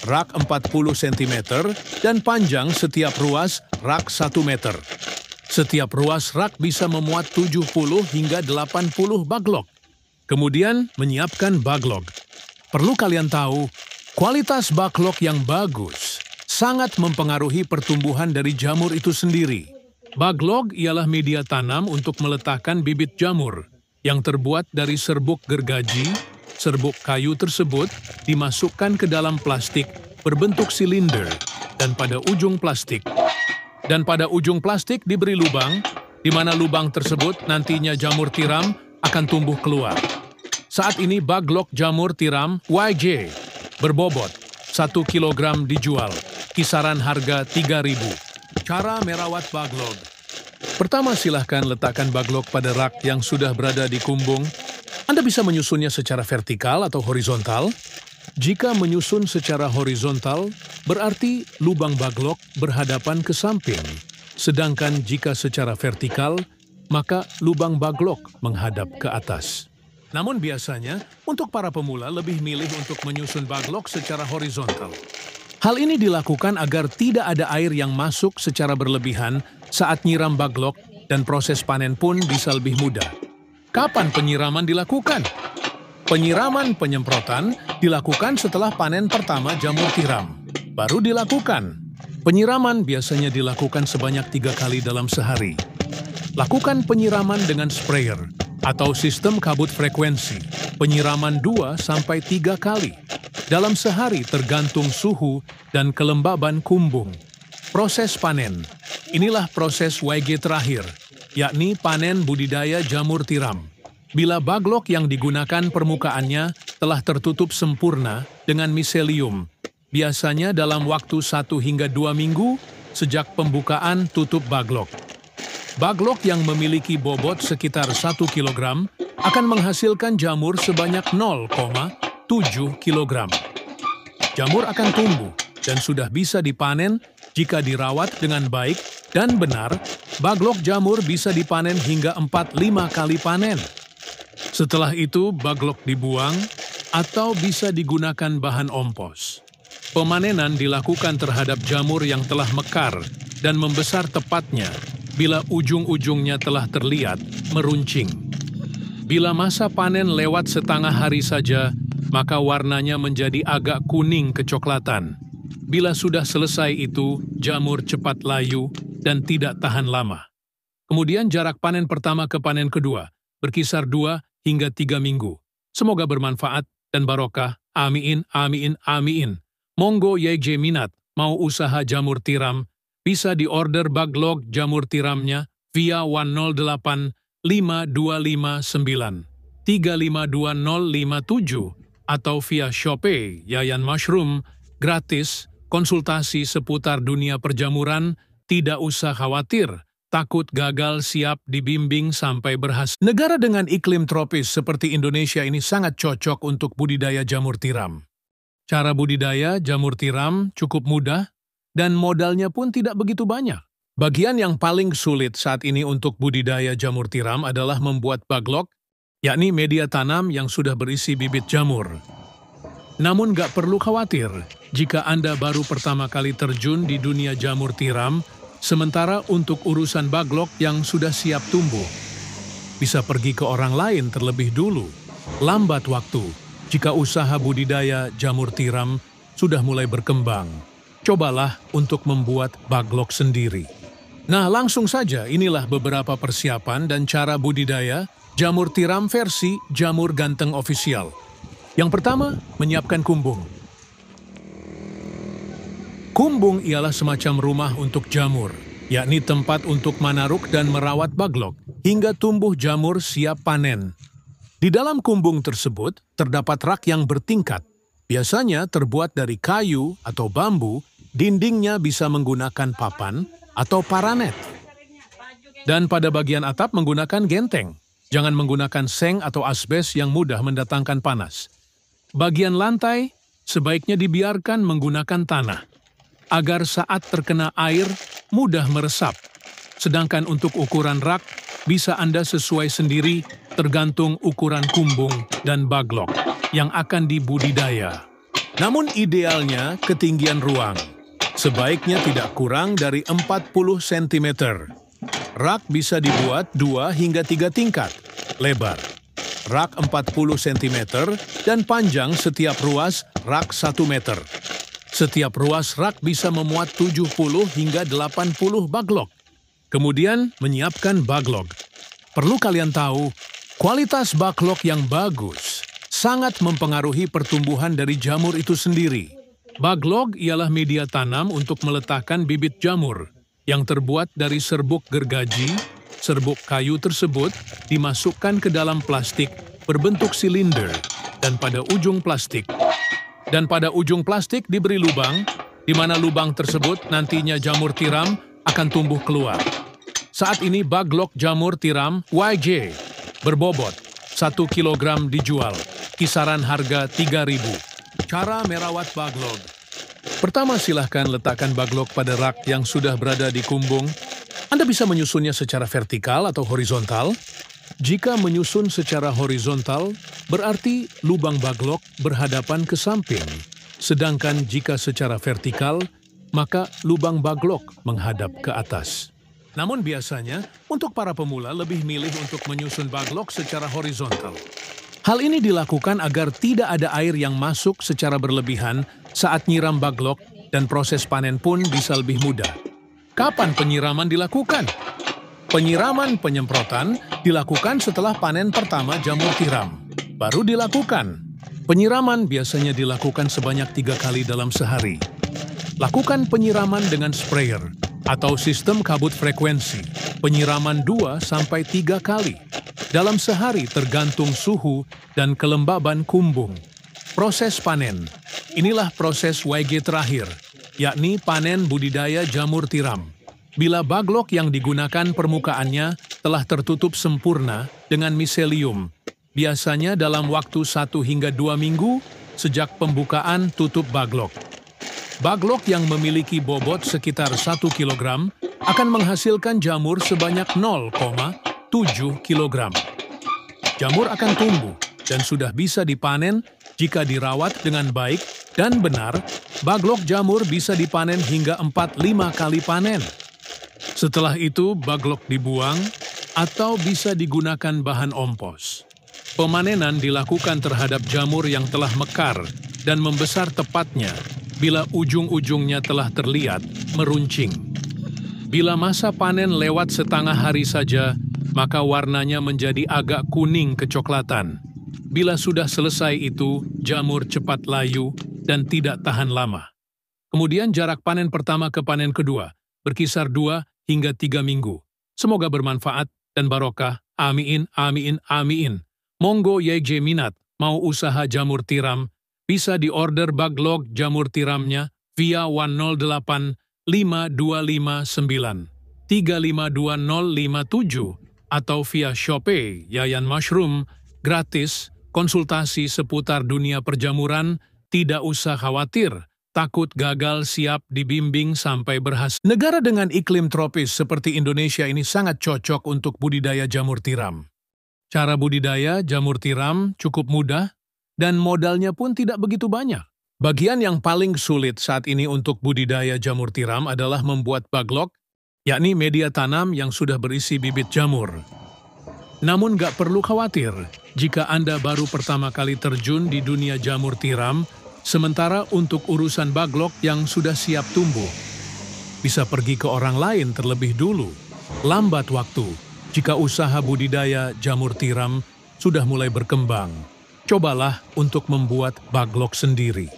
Rak 40 cm dan panjang setiap ruas rak 1 meter. Setiap ruas rak bisa memuat 70 hingga 80 baglok. Kemudian menyiapkan baglok. Perlu kalian tahu, kualitas baglok yang bagus sangat mempengaruhi pertumbuhan dari jamur itu sendiri. Baglok ialah media tanam untuk meletakkan bibit jamur yang terbuat dari serbuk gergaji. Serbuk kayu tersebut dimasukkan ke dalam plastik berbentuk silinder dan pada ujung plastik diberi lubang, di mana lubang tersebut nantinya jamur tiram akan tumbuh keluar. Saat ini baglok jamur tiram YJ berbobot 1 kg dijual, kisaran harga 3.000. Cara merawat baglok. Pertama, silahkan letakkan baglok pada rak yang sudah berada di kumbung. Anda bisa menyusunnya secara vertikal atau horizontal. Jika menyusun secara horizontal, berarti lubang baglok berhadapan ke samping. Sedangkan jika secara vertikal, maka lubang baglok menghadap ke atas. Namun biasanya, untuk para pemula lebih milih untuk menyusun baglok secara horizontal. Hal ini dilakukan agar tidak ada air yang masuk secara berlebihan saat nyiram baglok dan proses panen pun bisa lebih mudah. Kapan penyiraman dilakukan? Penyiraman penyemprotan dilakukan setelah panen pertama jamur tiram. Baru dilakukan. Penyiraman biasanya dilakukan sebanyak 3 kali dalam sehari. Lakukan penyiraman dengan sprayer atau sistem kabut frekuensi. Penyiraman 2-3 kali dalam sehari tergantung suhu dan kelembaban kumbung. Proses panen. Inilah proses YG terakhir, yakni panen budidaya jamur tiram. Bila baglok yang digunakan permukaannya telah tertutup sempurna dengan miselium, biasanya dalam waktu 1 hingga 2 minggu sejak pembukaan tutup baglok. Baglok yang memiliki bobot sekitar 1 kg akan menghasilkan jamur sebanyak 0,7 kg. Jamur akan tumbuh dan sudah bisa dipanen jika dirawat dengan baik dan benar. Baglok jamur bisa dipanen hingga 4-5 kali panen. Setelah itu baglok dibuang atau bisa digunakan bahan ompos. Pemanenan dilakukan terhadap jamur yang telah mekar dan membesar tepatnya bila ujung-ujungnya telah terlihat meruncing. Bila masa panen lewat setengah hari saja, maka warnanya menjadi agak kuning kecoklatan. Bila sudah selesai itu, jamur cepat layu dan tidak tahan lama. Kemudian jarak panen pertama ke panen kedua berkisar 2 hingga 3 minggu. Semoga bermanfaat dan barokah. Amin, amin, amin. Monggo YJ minat mau usaha jamur tiram, bisa diorder baglog jamur tiramnya via 108 5259 352057 atau via Shopee Yayan Mushroom, gratis, konsultasi seputar dunia perjamuran, tidak usah khawatir, takut gagal siap dibimbing sampai berhasil. Negara dengan iklim tropis seperti Indonesia ini sangat cocok untuk budidaya jamur tiram. Cara budidaya jamur tiram cukup mudah dan modalnya pun tidak begitu banyak. Bagian yang paling sulit saat ini untuk budidaya jamur tiram adalah membuat baglok, yakni media tanam yang sudah berisi bibit jamur. Namun gak perlu khawatir jika Anda baru pertama kali terjun di dunia jamur tiram, sementara untuk urusan baglok yang sudah siap tumbuh, bisa pergi ke orang lain terlebih dulu. Lambat waktu jika usaha budidaya jamur tiram sudah mulai berkembang. Cobalah untuk membuat baglok sendiri. Nah, langsung saja inilah beberapa persiapan dan cara budidaya jamur tiram versi Jamur Ganteng Official. Yang pertama, menyiapkan kumbung. Kumbung ialah semacam rumah untuk jamur, yakni tempat untuk manaruk dan merawat baglok hingga tumbuh jamur siap panen. Di dalam kumbung tersebut terdapat rak yang bertingkat, biasanya terbuat dari kayu atau bambu, dindingnya bisa menggunakan papan atau paranet. Dan pada bagian atap menggunakan genteng, jangan menggunakan seng atau asbes yang mudah mendatangkan panas. Bagian lantai sebaiknya dibiarkan menggunakan tanah, agar saat terkena air mudah meresap. Sedangkan untuk ukuran rak, bisa Anda sesuai sendiri tergantung ukuran kumbung dan baglok yang akan dibudidaya. Namun idealnya ketinggian ruang sebaiknya tidak kurang dari 40 cm. Rak bisa dibuat 2 hingga 3 tingkat lebar. Rak 40 cm dan panjang setiap ruas rak 1 meter. Setiap ruas rak bisa memuat 70 hingga 80 baglok. Kemudian menyiapkan baglok. Perlu kalian tahu, kualitas baglok yang bagus sangat mempengaruhi pertumbuhan dari jamur itu sendiri. Baglok ialah media tanam untuk meletakkan bibit jamur yang terbuat dari serbuk gergaji. Serbuk kayu tersebut dimasukkan ke dalam plastik berbentuk silinder dan pada ujung plastik diberi lubang, di mana lubang tersebut nantinya jamur tiram akan tumbuh keluar. Saat ini baglok jamur tiram YJ berbobot 1 kg dijual, kisaran harga 3.000. Cara merawat baglok. Pertama, silahkan letakkan baglok pada rak yang sudah berada di kumbung. Anda bisa menyusunnya secara vertikal atau horizontal. Jika menyusun secara horizontal, berarti lubang baglok berhadapan ke samping. Sedangkan jika secara vertikal, maka lubang baglok menghadap ke atas. Namun biasanya, untuk para pemula lebih milih untuk menyusun baglok secara horizontal. Hal ini dilakukan agar tidak ada air yang masuk secara berlebihan saat nyiram baglok dan proses panen pun bisa lebih mudah. Kapan penyiraman dilakukan? Penyiraman penyemprotan dilakukan setelah panen pertama jamur tiram. Baru dilakukan. Penyiraman biasanya dilakukan sebanyak 3 kali dalam sehari. Lakukan penyiraman dengan sprayer atau sistem kabut frekuensi, penyiraman 2-3 kali dalam sehari tergantung suhu dan kelembaban kumbung. Proses panen. Inilah proses YG terakhir, yakni panen budidaya jamur tiram. Bila baglok yang digunakan permukaannya telah tertutup sempurna dengan miselium, biasanya dalam waktu 1 hingga 2 minggu sejak pembukaan tutup baglok. Baglok yang memiliki bobot sekitar 1 kg akan menghasilkan jamur sebanyak 0,7 kg. Jamur akan tumbuh dan sudah bisa dipanen jika dirawat dengan baik dan benar Baglok jamur bisa dipanen hingga 4-5 kali panen. Setelah itu, baglok dibuang atau bisa digunakan bahan ompos. Pemanenan dilakukan terhadap jamur yang telah mekar dan membesar tepatnya bila ujung-ujungnya telah terlihat meruncing. Bila masa panen lewat setengah hari saja, maka warnanya menjadi agak kuning kecoklatan. Bila sudah selesai itu, jamur cepat layu dan tidak tahan lama. Kemudian jarak panen pertama ke panen kedua berkisar 2 hingga 3 minggu. Semoga bermanfaat dan barokah. Amin, amin, amin. Monggo YJ minat mau usaha jamur tiram, bisa diorder baglok jamur tiramnya via 108 5259 352057 atau via Shopee Yayan Mushroom, gratis, konsultasi seputar dunia perjamuran, tidak usah khawatir, takut gagal siap dibimbing sampai berhasil. Negara dengan iklim tropis seperti Indonesia ini sangat cocok untuk budidaya jamur tiram. Cara budidaya jamur tiram cukup mudah dan modalnya pun tidak begitu banyak. Bagian yang paling sulit saat ini untuk budidaya jamur tiram adalah membuat baglok, yakni media tanam yang sudah berisi bibit jamur. Namun gak perlu khawatir jika Anda baru pertama kali terjun di dunia jamur tiram, sementara untuk urusan baglok yang sudah siap tumbuh, bisa pergi ke orang lain terlebih dulu. Lambat waktu jika usaha budidaya jamur tiram sudah mulai berkembang. Cobalah untuk membuat baglok sendiri.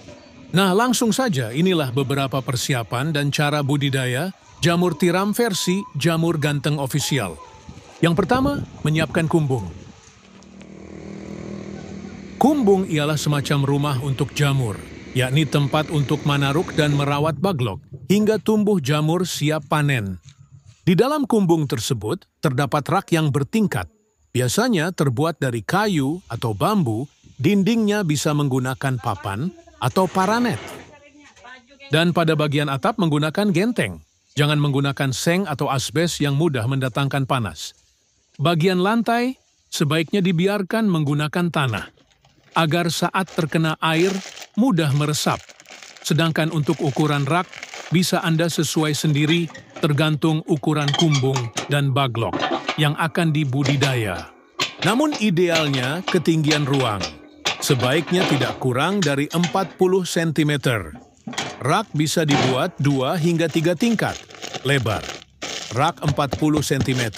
Nah, langsung saja inilah beberapa persiapan dan cara budidaya jamur tiram versi Jamur Ganteng Official. Yang pertama, menyiapkan kumbung. Kumbung ialah semacam rumah untuk jamur, yakni tempat untuk manaruk dan merawat baglok hingga tumbuh jamur siap panen. Di dalam kumbung tersebut terdapat rak yang bertingkat, biasanya terbuat dari kayu atau bambu, dindingnya bisa menggunakan papan atau paranet. Dan pada bagian atap menggunakan genteng, jangan menggunakan seng atau asbes yang mudah mendatangkan panas. Bagian lantai sebaiknya dibiarkan menggunakan tanah, agar saat terkena air mudah meresap. Sedangkan untuk ukuran rak, bisa Anda sesuai sendiri tergantung ukuran kumbung dan baglok yang akan dibudidaya. Namun idealnya ketinggian ruang, sebaiknya tidak kurang dari 40 cm. Rak bisa dibuat 2 hingga 3 tingkat, lebar. Rak 40 cm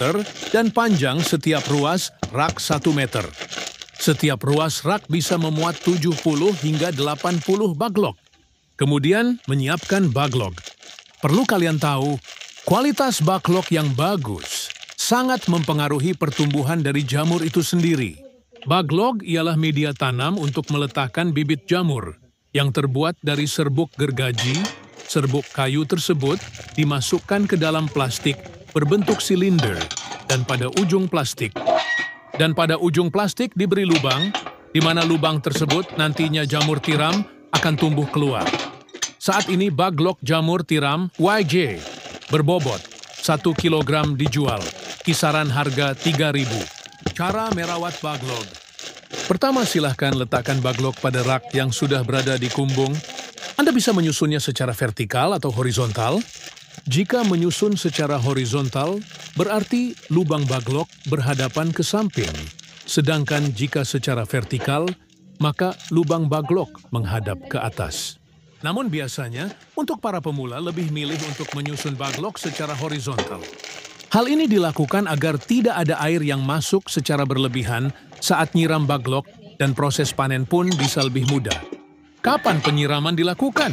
dan panjang setiap ruas rak 1 meter. Setiap ruas rak bisa memuat 70 hingga 80 baglok. Kemudian menyiapkan baglok. Perlu kalian tahu, kualitas baglok yang bagus sangat mempengaruhi pertumbuhan dari jamur itu sendiri. Baglok ialah media tanam untuk meletakkan bibit jamur yang terbuat dari serbuk gergaji. Serbuk kayu tersebut dimasukkan ke dalam plastik berbentuk silinder dan pada ujung plastik diberi lubang, di mana lubang tersebut nantinya jamur tiram akan tumbuh keluar. Saat ini baglok jamur tiram YJ berbobot 1 kg dijual, kisaran harga 3.000. Cara merawat baglok. Pertama, silahkan letakkan baglok pada rak yang sudah berada di kumbung. Anda bisa menyusunnya secara vertikal atau horizontal. Jika menyusun secara horizontal, berarti lubang baglok berhadapan ke samping. Sedangkan jika secara vertikal, maka lubang baglok menghadap ke atas. Namun biasanya, untuk para pemula lebih milih untuk menyusun baglok secara horizontal. Hal ini dilakukan agar tidak ada air yang masuk secara berlebihan saat nyiram baglok dan proses panen pun bisa lebih mudah. Kapan penyiraman dilakukan?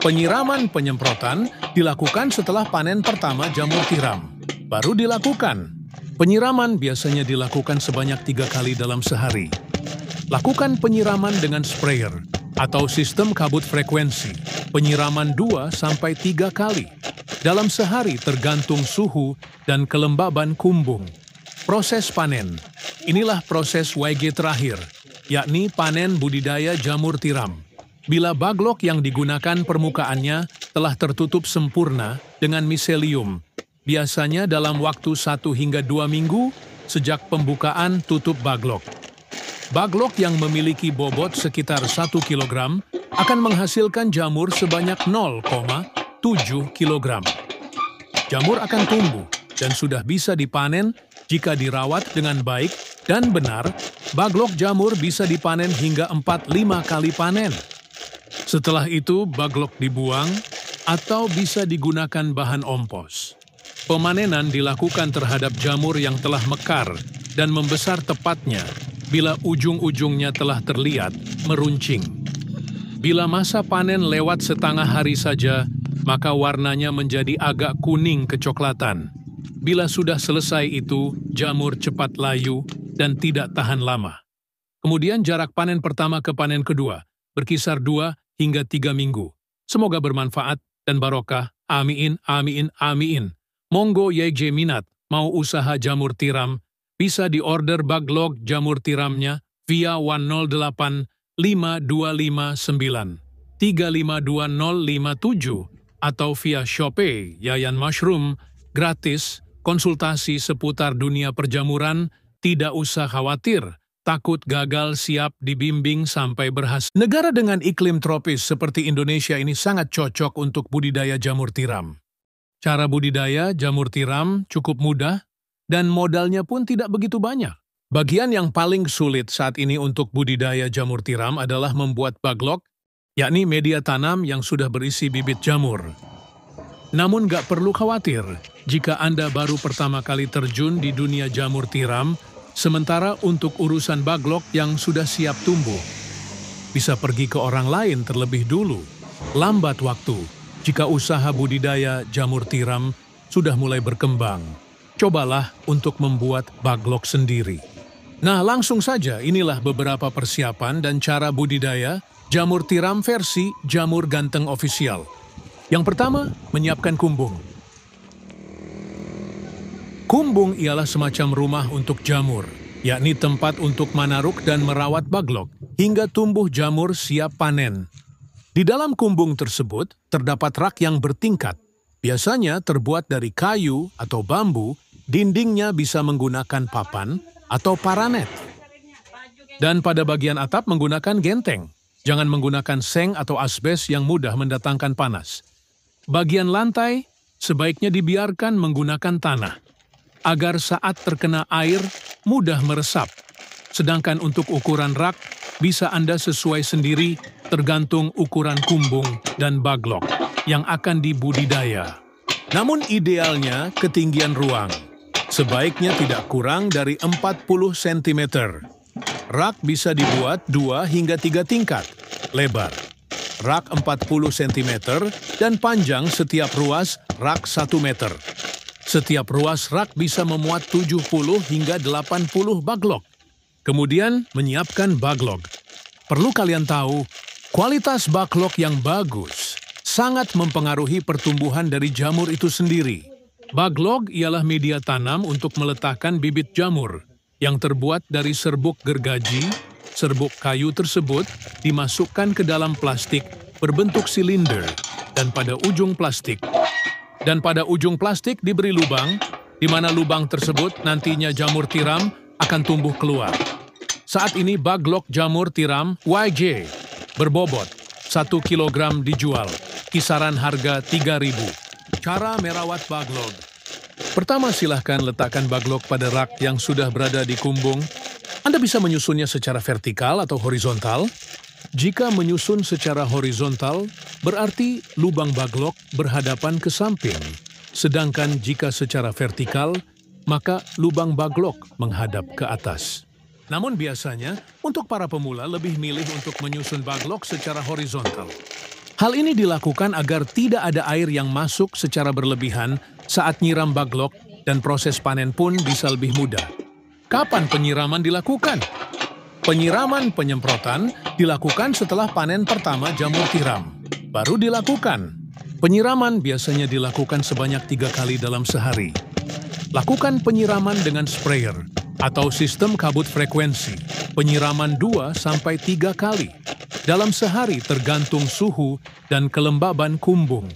Penyiraman penyemprotan dilakukan setelah panen pertama jamur tiram. Baru dilakukan. Penyiraman biasanya dilakukan sebanyak 3 kali dalam sehari. Lakukan penyiraman dengan sprayer atau sistem kabut frekuensi. Penyiraman 2-3 kali dalam sehari tergantung suhu dan kelembaban kumbung. Proses panen. Inilah proses YG terakhir, yakni panen budidaya jamur tiram. Bila baglok yang digunakan permukaannya telah tertutup sempurna dengan miselium, biasanya dalam waktu 1 hingga 2 minggu sejak pembukaan tutup baglok. Baglok yang memiliki bobot sekitar 1 kg akan menghasilkan jamur sebanyak 0,7 kg. Jamur akan tumbuh dan sudah bisa dipanen jika dirawat dengan baik dan benar. Baglok jamur bisa dipanen hingga 4-5 kali panen. Setelah itu, baglok dibuang atau bisa digunakan bahan ompos. Pemanenan dilakukan terhadap jamur yang telah mekar dan membesar tepatnya bila ujung-ujungnya telah terlihat meruncing. Bila masa panen lewat setengah hari saja, maka warnanya menjadi agak kuning kecoklatan. Bila sudah selesai itu, jamur cepat layu dan tidak tahan lama. Kemudian jarak panen pertama ke panen kedua berkisar 2 hingga 3 minggu. Semoga bermanfaat dan barokah. Amin, amin, amin. Monggo YJ minat mau usaha jamur tiram, bisa diorder baglok jamur tiramnya via 108 5259 352057 atau via Shopee Yayan Mushroom, gratis, konsultasi seputar dunia perjamuran, tidak usah khawatir, takut gagal, siap dibimbing sampai berhasil. Negara dengan iklim tropis seperti Indonesia ini sangat cocok untuk budidaya jamur tiram. Cara budidaya jamur tiram cukup mudah dan modalnya pun tidak begitu banyak. Bagian yang paling sulit saat ini untuk budidaya jamur tiram adalah membuat baglok, yakni media tanam yang sudah berisi bibit jamur. Namun gak perlu khawatir jika Anda baru pertama kali terjun di dunia jamur tiram, sementara untuk urusan baglok yang sudah siap tumbuh, bisa pergi ke orang lain terlebih dulu. Lambat waktu jika usaha budidaya jamur tiram sudah mulai berkembang. Cobalah untuk membuat baglok sendiri. Nah, langsung saja inilah beberapa persiapan dan cara budidaya jamur tiram versi Jamur Ganteng Official. Yang pertama, menyiapkan kumbung. Kumbung ialah semacam rumah untuk jamur, yakni tempat untuk manaruk dan merawat baglok hingga tumbuh jamur siap panen. Di dalam kumbung tersebut terdapat rak yang bertingkat, biasanya terbuat dari kayu atau bambu. Dindingnya bisa menggunakan papan atau paranet. Dan pada bagian atap menggunakan genteng. Jangan menggunakan seng atau asbes yang mudah mendatangkan panas. Bagian lantai sebaiknya dibiarkan menggunakan tanah, agar saat terkena air mudah meresap. Sedangkan untuk ukuran rak bisa Anda sesuai sendiri tergantung ukuran kumbung dan baglok yang akan dibudidaya. Namun idealnya ketinggian ruang sebaiknya tidak kurang dari 40 cm. Rak bisa dibuat 2 hingga 3 tingkat, lebar rak 40 cm dan panjang setiap ruas rak 1 meter. Setiap ruas rak bisa memuat 70 hingga 80 baglok. Kemudian menyiapkan baglok. Perlu kalian tahu, kualitas baglok yang bagus sangat mempengaruhi pertumbuhan dari jamur itu sendiri. Baglok ialah media tanam untuk meletakkan bibit jamur yang terbuat dari serbuk gergaji. Serbuk kayu tersebut dimasukkan ke dalam plastik berbentuk silinder dan pada ujung plastik diberi lubang, di mana lubang tersebut nantinya jamur tiram akan tumbuh keluar. Saat ini baglok jamur tiram YJ berbobot 1 kg dijual, kisaran harga 3.000. Cara merawat baglok. Pertama, silahkan letakkan baglok pada rak yang sudah berada di kumbung. Anda bisa menyusunnya secara vertikal atau horizontal. Jika menyusun secara horizontal, berarti lubang baglok berhadapan ke samping. Sedangkan jika secara vertikal, maka lubang baglok menghadap ke atas. Namun biasanya, untuk para pemula lebih milih untuk menyusun baglok secara horizontal. Hal ini dilakukan agar tidak ada air yang masuk secara berlebihan saat nyiram baglok dan proses panen pun bisa lebih mudah. Kapan penyiraman dilakukan? Penyiraman penyemprotan dilakukan setelah panen pertama jamur tiram. Baru dilakukan. Penyiraman biasanya dilakukan sebanyak 3 kali dalam sehari. Lakukan penyiraman dengan sprayer atau sistem kabut frekuensi. Penyiraman 2-3 kali. Dalam sehari tergantung suhu dan kelembaban kumbung.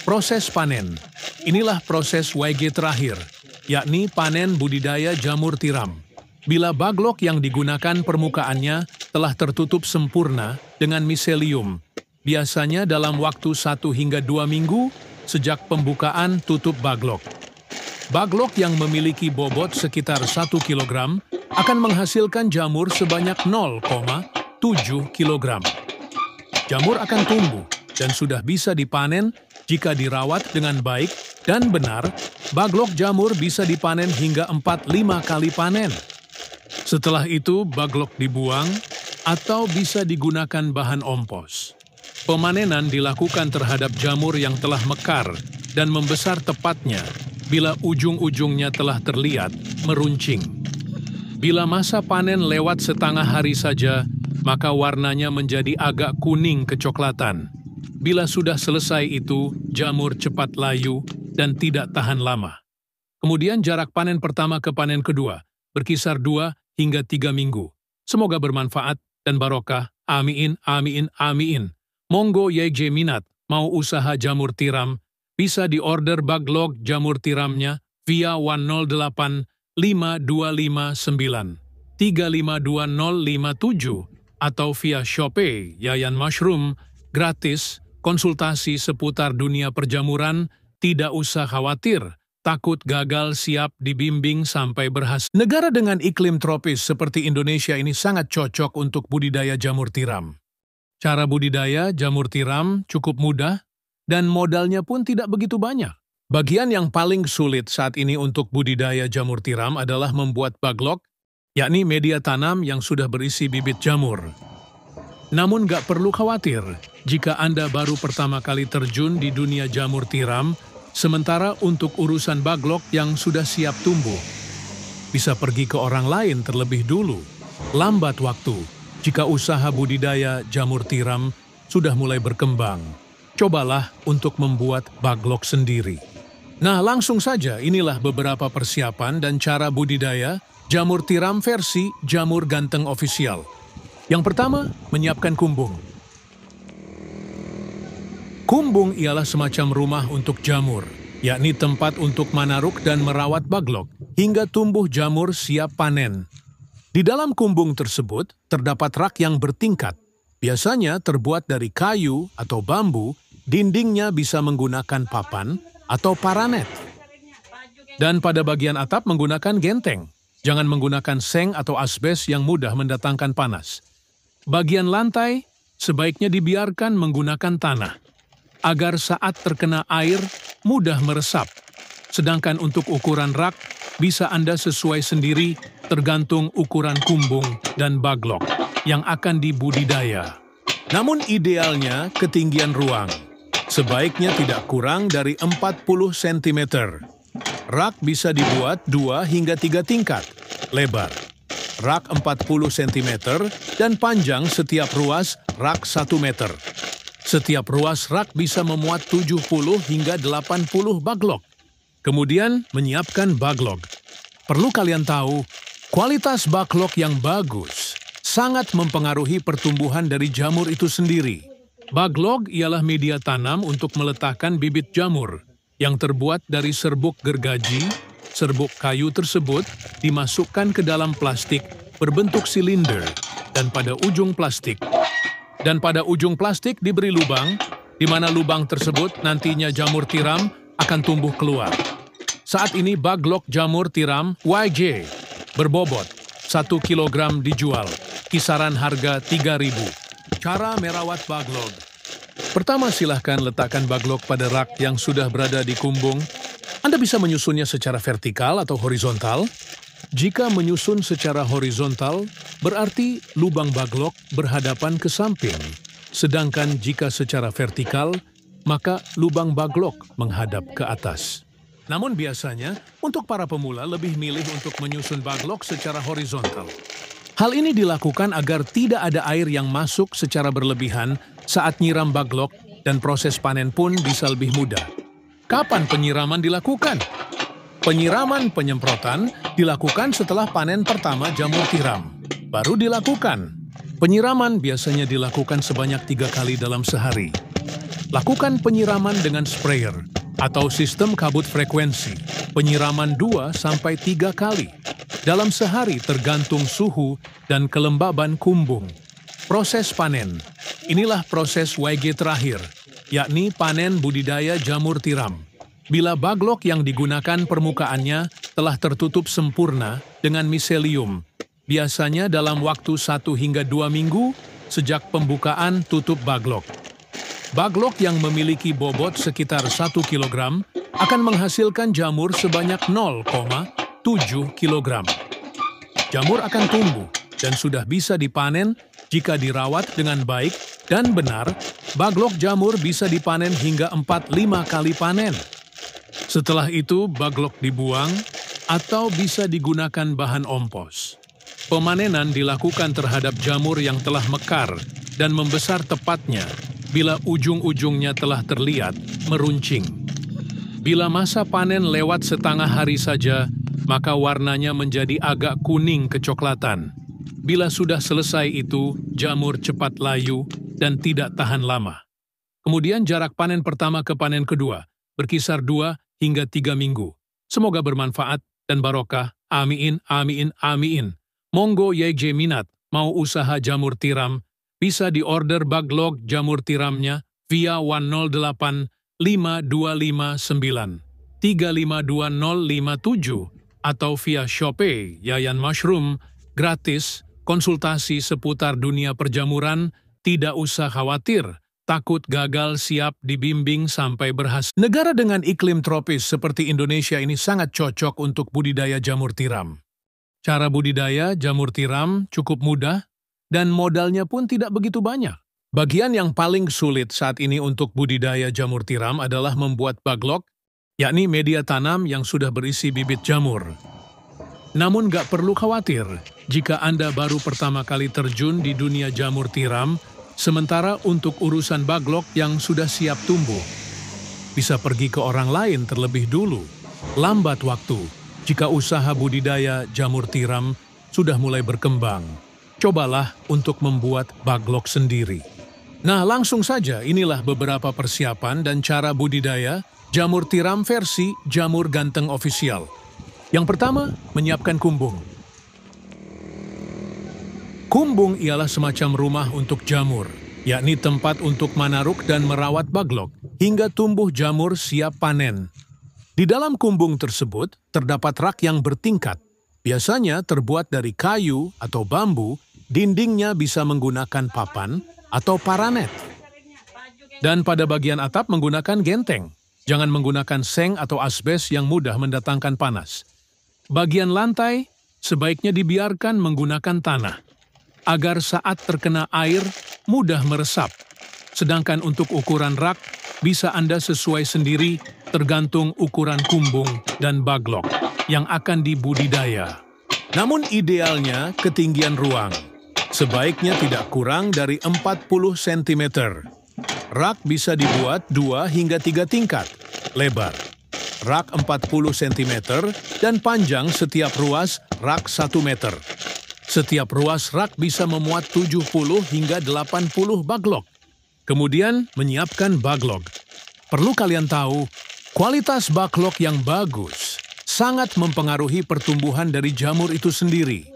Proses panen. Inilah proses YG terakhir, yakni panen budidaya jamur tiram. Bila baglok yang digunakan permukaannya telah tertutup sempurna dengan miselium, biasanya dalam waktu 1 hingga 2 minggu sejak pembukaan tutup baglok. Baglok yang memiliki bobot sekitar 1 kg akan menghasilkan jamur sebanyak 0,7 kg. Jamur akan tumbuh dan sudah bisa dipanen jika dirawat dengan baik dan benar. Baglok jamur bisa dipanen hingga 4-5 kali panen. Setelah itu, baglok dibuang atau bisa digunakan bahan ompos. Pemanenan dilakukan terhadap jamur yang telah mekar dan membesar tepatnya bila ujung-ujungnya telah terlihat meruncing. Bila masa panen lewat setengah hari saja, maka warnanya menjadi agak kuning kecoklatan. Bila sudah selesai itu, jamur cepat layu dan tidak tahan lama. Kemudian jarak panen pertama ke panen kedua berkisar 2 hingga 3 minggu. Semoga bermanfaat dan barokah. Amin, amin, amin. Monggo YJ minat mau usaha jamur tiram, bisa diorder baglok jamur tiramnya via 108 5259 352057 atau via Shopee Yayan Mushroom, gratis, konsultasi seputar dunia perjamuran, tidak usah khawatir, takut gagal, siap dibimbing sampai berhasil. Negara dengan iklim tropis seperti Indonesia ini sangat cocok untuk budidaya jamur tiram. Cara budidaya jamur tiram cukup mudah dan modalnya pun tidak begitu banyak. Bagian yang paling sulit saat ini untuk budidaya jamur tiram adalah membuat baglok, yakni media tanam yang sudah berisi bibit jamur. Namun gak perlu khawatir jika Anda baru pertama kali terjun di dunia jamur tiram, sementara untuk urusan baglok yang sudah siap tumbuh, bisa pergi ke orang lain terlebih dulu. Lambat waktu jika usaha budidaya jamur tiram sudah mulai berkembang. Cobalah untuk membuat baglok sendiri. Nah, langsung saja inilah beberapa persiapan dan cara budidaya jamur tiram versi Jamur Ganteng Official. Yang pertama, menyiapkan kumbung. Kumbung ialah semacam rumah untuk jamur, yakni tempat untuk manaruk dan merawat baglok hingga tumbuh jamur siap panen. Di dalam kumbung tersebut terdapat rak yang bertingkat, biasanya terbuat dari kayu atau bambu, dindingnya bisa menggunakan papan atau paranet. Dan pada bagian atap menggunakan genteng. Jangan menggunakan seng atau asbes yang mudah mendatangkan panas. Bagian lantai sebaiknya dibiarkan menggunakan tanah, agar saat terkena air mudah meresap. Sedangkan untuk ukuran rak, bisa Anda sesuai sendiri tergantung ukuran kumbung dan baglok yang akan dibudidaya. Namun idealnya ketinggian ruang sebaiknya tidak kurang dari 40 cm. Rak bisa dibuat 2 hingga 3 tingkat, lebar. Rak 40 cm dan panjang setiap ruas rak 1 meter. Setiap ruas rak bisa memuat 70 hingga 80 baglok. Kemudian menyiapkan baglok. Perlu kalian tahu, kualitas baglok yang bagus sangat mempengaruhi pertumbuhan dari jamur itu sendiri. Baglok ialah media tanam untuk meletakkan bibit jamur yang terbuat dari serbuk gergaji. Serbuk kayu tersebut dimasukkan ke dalam plastik berbentuk silinder dan pada ujung plastik diberi lubang, di mana lubang tersebut nantinya jamur tiram akan tumbuh keluar. Saat ini baglok jamur tiram YJ berbobot 1 kg dijual, kisaran harga 3.000. Cara merawat baglok. Pertama, silahkan letakkan baglok pada rak yang sudah berada di kumbung. Anda bisa menyusunnya secara vertikal atau horizontal. Jika menyusun secara horizontal, berarti lubang baglok berhadapan ke samping. Sedangkan jika secara vertikal, maka lubang baglok menghadap ke atas. Namun biasanya, untuk para pemula lebih milih untuk menyusun baglok secara horizontal. Hal ini dilakukan agar tidak ada air yang masuk secara berlebihan saat nyiram baglok dan proses panen pun bisa lebih mudah. Kapan penyiraman dilakukan? Penyiraman penyemprotan dilakukan setelah panen pertama jamur tiram. Baru dilakukan. Penyiraman biasanya dilakukan sebanyak 3 kali dalam sehari. Lakukan penyiraman dengan sprayer atau sistem kabut frekuensi. Penyiraman 2-3 kali dalam sehari tergantung suhu dan kelembaban kumbung. Proses panen. Inilah proses YG terakhir, yakni panen budidaya jamur tiram. Bila baglok yang digunakan permukaannya telah tertutup sempurna dengan miselium, biasanya dalam waktu 1 hingga 2 minggu sejak pembukaan tutup baglok. Baglok yang memiliki bobot sekitar 1 kg akan menghasilkan jamur sebanyak 0,7 kg. Jamur akan tumbuh dan sudah bisa dipanen jika dirawat dengan baik dan benar. Baglok jamur bisa dipanen hingga 4-5 kali panen. Setelah itu, baglok dibuang atau bisa digunakan bahan ompos. Pemanenan dilakukan terhadap jamur yang telah mekar dan membesar tepatnya bila ujung-ujungnya telah terlihat meruncing. Bila masa panen lewat setengah hari saja, maka warnanya menjadi agak kuning kecoklatan. Bila sudah selesai itu, jamur cepat layu dan tidak tahan lama. Kemudian jarak panen pertama ke panen kedua berkisar 2 hingga 3 minggu. Semoga bermanfaat dan barokah. Amin, amin, amin. Monggo YG minat mau usaha jamur tiram, bisa diorder baglok jamur tiramnya via 108 5259 352057 atau via Shopee Yayan Mushroom, gratis, konsultasi seputar dunia perjamuran, tidak usah khawatir, takut gagal siap dibimbing sampai berhasil. Negara dengan iklim tropis seperti Indonesia ini sangat cocok untuk budidaya jamur tiram. Cara budidaya jamur tiram cukup mudah dan modalnya pun tidak begitu banyak. Bagian yang paling sulit saat ini untuk budidaya jamur tiram adalah membuat baglok, yakni media tanam yang sudah berisi bibit jamur. Namun gak perlu khawatir jika Anda baru pertama kali terjun di dunia jamur tiram, sementara untuk urusan baglok yang sudah siap tumbuh, bisa pergi ke orang lain terlebih dulu. Lambat waktu jika usaha budidaya jamur tiram sudah mulai berkembang. Cobalah untuk membuat baglok sendiri. Nah, langsung saja inilah beberapa persiapan dan cara budidaya jamur tiram versi Jamur Ganteng Official. Yang pertama, menyiapkan kumbung. Kumbung ialah semacam rumah untuk jamur, yakni tempat untuk manaruk dan merawat baglok hingga tumbuh jamur siap panen. Di dalam kumbung tersebut terdapat rak yang bertingkat, biasanya terbuat dari kayu atau bambu, dindingnya bisa menggunakan papan atau paranet. Dan pada bagian atap menggunakan genteng. Jangan menggunakan seng atau asbes yang mudah mendatangkan panas. Bagian lantai sebaiknya dibiarkan menggunakan tanah, agar saat terkena air mudah meresap. Sedangkan untuk ukuran rak, bisa Anda sesuai sendiri tergantung ukuran kumbung dan baglok yang akan dibudidaya. Namun idealnya ketinggian ruang sebaiknya tidak kurang dari 40 cm. Rak bisa dibuat 2 hingga 3 tingkat, lebar. Rak 40 cm dan panjang setiap ruas rak 1 meter. Setiap ruas rak bisa memuat 70 hingga 80 baglok. Kemudian menyiapkan baglok. Perlu kalian tahu, kualitas baglok yang bagus sangat mempengaruhi pertumbuhan dari jamur itu sendiri.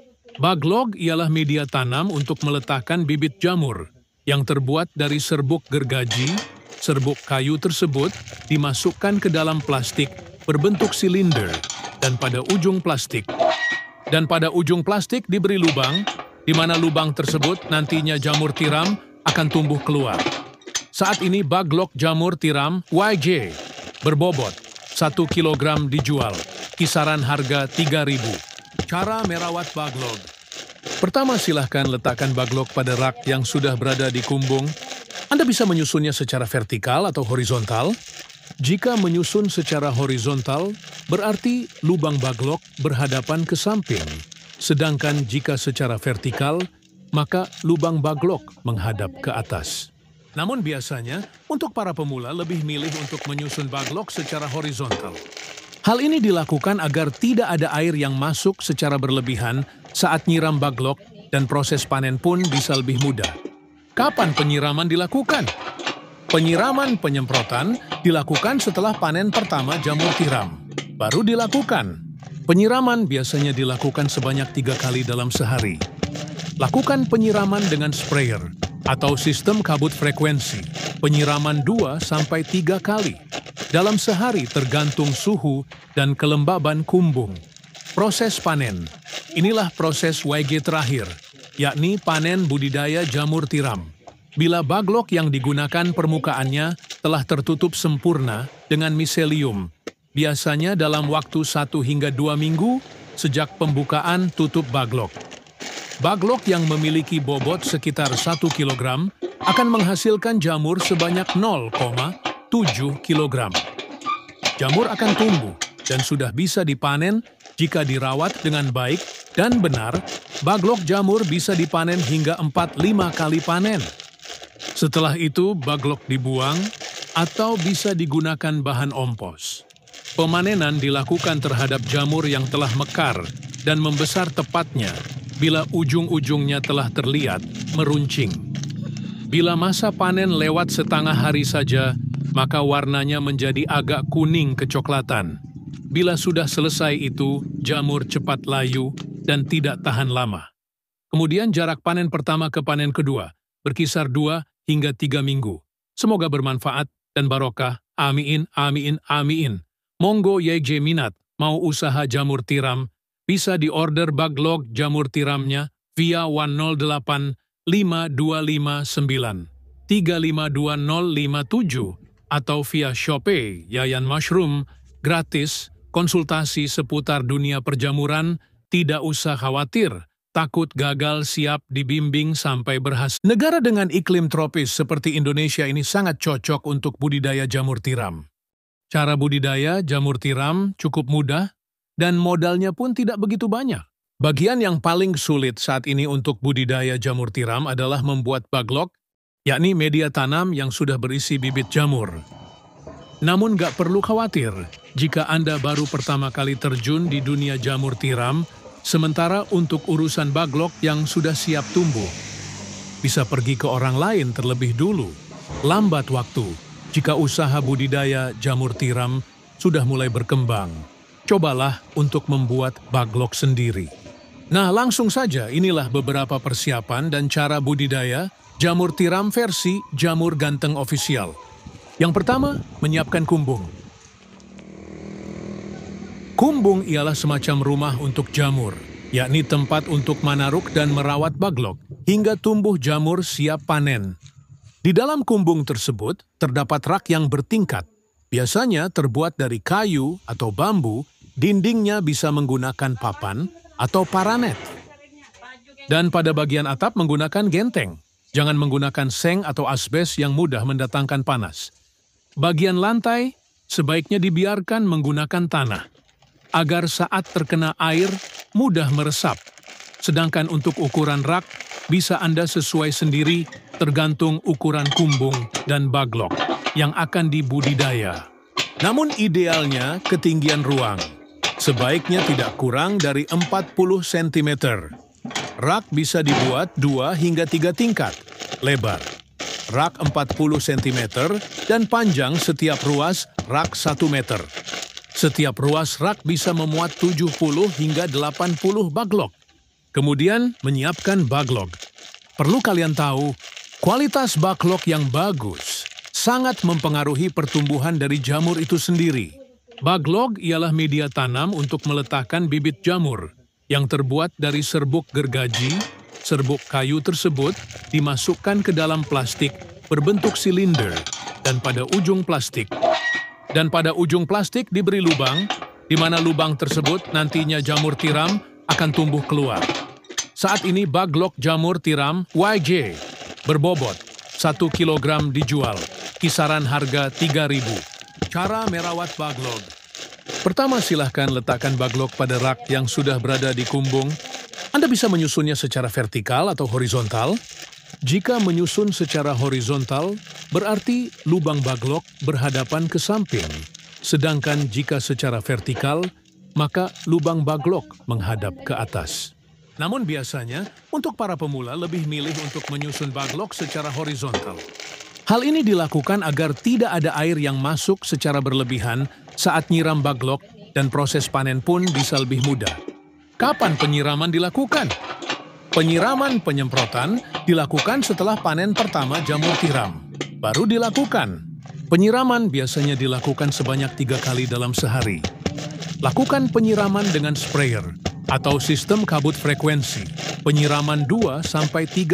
Baglok ialah media tanam untuk meletakkan bibit jamur yang terbuat dari serbuk gergaji. Serbuk kayu tersebut dimasukkan ke dalam plastik berbentuk silinder dan pada ujung plastik diberi lubang, di mana lubang tersebut nantinya jamur tiram akan tumbuh keluar. Saat ini baglok jamur tiram YG berbobot 1 kg dijual, kisaran harga 3.000. Cara merawat baglok. Pertama, silahkan letakkan baglok pada rak yang sudah berada di kumbung. Anda bisa menyusunnya secara vertikal atau horizontal. Jika menyusun secara horizontal, berarti lubang baglok berhadapan ke samping. Sedangkan jika secara vertikal, maka lubang baglok menghadap ke atas. Namun biasanya, untuk para pemula lebih milih untuk menyusun baglok secara horizontal. Hal ini dilakukan agar tidak ada air yang masuk secara berlebihan saat nyiram baglok dan proses panen pun bisa lebih mudah. Kapan penyiraman dilakukan? Penyiraman penyemprotan dilakukan setelah panen pertama jamur tiram. Baru dilakukan. Penyiraman biasanya dilakukan sebanyak 3 kali dalam sehari. Lakukan penyiraman dengan sprayer. atau sistem kabut frekuensi, penyiraman 2-3 kali dalam sehari tergantung suhu dan kelembaban kumbung. Proses panen. Inilah proses YG terakhir, yakni panen budidaya jamur tiram. Bila baglok yang digunakan permukaannya telah tertutup sempurna dengan miselium, biasanya dalam waktu 1 hingga 2 minggu sejak pembukaan tutup baglok. Baglok yang memiliki bobot sekitar 1 kg akan menghasilkan jamur sebanyak 0,7 kg. Jamur akan tumbuh dan sudah bisa dipanen jika dirawat dengan baik dan benar. Baglok jamur bisa dipanen hingga 4-5 kali panen. Setelah itu baglok dibuang atau bisa digunakan bahan ompos. Pemanenan dilakukan terhadap jamur yang telah mekar dan membesar tepatnya bila ujung-ujungnya telah terlihat meruncing. Bila masa panen lewat setengah hari saja, maka warnanya menjadi agak kuning kecoklatan. Bila sudah selesai itu, jamur cepat layu dan tidak tahan lama. Kemudian jarak panen pertama ke panen kedua berkisar 2 hingga 3 minggu. Semoga bermanfaat dan barokah. Amin, amin, amin. Monggo YG minat mau usaha jamur tiram, bisa diorder baglok jamur tiramnya via 108 5259 352057 atau via Shopee Yayan Mushroom, gratis, konsultasi seputar dunia perjamuran, tidak usah khawatir, takut gagal, siap dibimbing sampai berhasil. Negara dengan iklim tropis seperti Indonesia ini sangat cocok untuk budidaya jamur tiram. Cara budidaya jamur tiram cukup mudah dan modalnya pun tidak begitu banyak. Bagian yang paling sulit saat ini untuk budidaya jamur tiram adalah membuat baglok, yakni media tanam yang sudah berisi bibit jamur. Namun gak perlu khawatir jika Anda baru pertama kali terjun di dunia jamur tiram, sementara untuk urusan baglok yang sudah siap tumbuh, bisa pergi ke orang lain terlebih dulu. Lambat waktu jika usaha budidaya jamur tiram sudah mulai berkembang. Cobalah untuk membuat baglok sendiri. Nah, langsung saja inilah beberapa persiapan dan cara budidaya jamur tiram versi Jamur Ganteng Official. Yang pertama, menyiapkan kumbung. Kumbung ialah semacam rumah untuk jamur, yakni tempat untuk manaruk dan merawat baglok hingga tumbuh jamur siap panen. Di dalam kumbung tersebut terdapat rak yang bertingkat, biasanya terbuat dari kayu atau bambu, dindingnya bisa menggunakan papan atau paranet. Dan pada bagian atap menggunakan genteng, jangan menggunakan seng atau asbes yang mudah mendatangkan panas. Bagian lantai sebaiknya dibiarkan menggunakan tanah, agar saat terkena air mudah meresap. Sedangkan untuk ukuran rak, bisa Anda sesuai sendiri tergantung ukuran kumbung dan baglok yang akan dibudidaya. Namun idealnya ketinggian ruang sebaiknya tidak kurang dari 40 cm. Rak bisa dibuat 2 hingga 3 tingkat, lebar rak 40 cm dan panjang setiap ruas rak 1 meter. Setiap ruas rak bisa memuat 70 hingga 80 baglok. Kemudian menyiapkan baglok. Perlu kalian tahu, kualitas baglok yang bagus sangat mempengaruhi pertumbuhan dari jamur itu sendiri. Baglok ialah media tanam untuk meletakkan bibit jamur yang terbuat dari serbuk gergaji. Serbuk kayu tersebut dimasukkan ke dalam plastik berbentuk silinder dan pada ujung plastik diberi lubang, di mana lubang tersebut nantinya jamur tiram akan tumbuh keluar. Saat ini baglok jamur tiram YG berbobot 1 kg dijual, kisaran harga 3.000. Cara merawat baglok. Pertama, silahkan letakkan baglok pada rak yang sudah berada di kumbung. Anda bisa menyusunnya secara vertikal atau horizontal. Jika menyusun secara horizontal, berarti lubang baglok berhadapan ke samping. Sedangkan jika secara vertikal, maka lubang baglok menghadap ke atas. Namun biasanya, untuk para pemula lebih milih untuk menyusun baglok secara horizontal. Hal ini dilakukan agar tidak ada air yang masuk secara berlebihan saat nyiram baglok dan proses panen pun bisa lebih mudah. Kapan penyiraman dilakukan? Penyiraman penyemprotan dilakukan setelah panen pertama jamur tiram. Baru dilakukan. Penyiraman biasanya dilakukan sebanyak 3 kali dalam sehari. Lakukan penyiraman dengan sprayer atau sistem kabut frekuensi. Penyiraman 2-3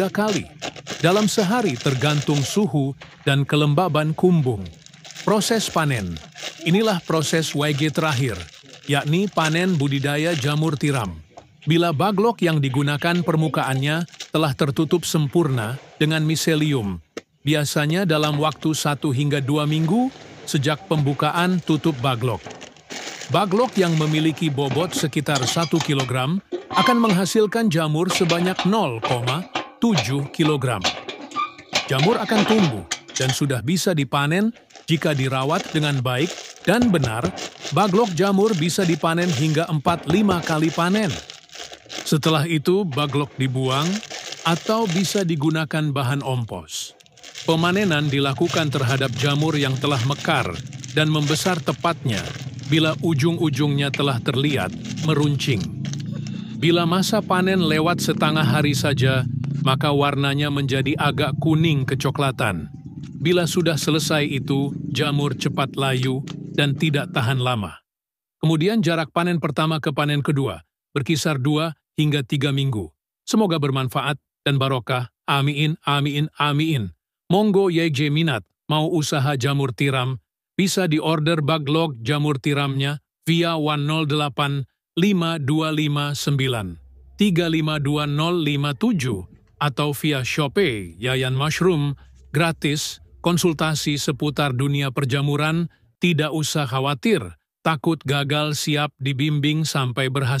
kali dalam sehari tergantung suhu dan kelembaban kumbung. Proses panen. Inilah proses YG terakhir, yakni panen budidaya jamur tiram. Bila baglok yang digunakan permukaannya telah tertutup sempurna dengan miselium, biasanya dalam waktu 1 hingga 2 minggu sejak pembukaan tutup baglok. Baglok yang memiliki bobot sekitar 1 kg akan menghasilkan jamur sebanyak 0,7 kg. Jamur akan tumbuh dan sudah bisa dipanen jika dirawat dengan baik dan benar. Baglok jamur bisa dipanen hingga 4-5 kali panen. Setelah itu, baglok dibuang atau bisa digunakan bahan ompos. Pemanenan dilakukan terhadap jamur yang telah mekar dan membesar tepatnya bila ujung-ujungnya telah terlihat meruncing. Bila masa panen lewat setengah hari saja, maka warnanya menjadi agak kuning kecoklatan. Bila sudah selesai itu, jamur cepat layu dan tidak tahan lama. Kemudian jarak panen pertama ke panen kedua berkisar 2 hingga 3 minggu. Semoga bermanfaat dan barokah. Amin, amin, amin. Monggo YG minat mau usaha jamur tiram, bisa diorder baglok jamur tiramnya via 108 5259 352057 atau via Shopee Yayan Mushroom, gratis, konsultasi seputar dunia perjamuran, tidak usah khawatir, takut gagal, siap dibimbing sampai berhasil.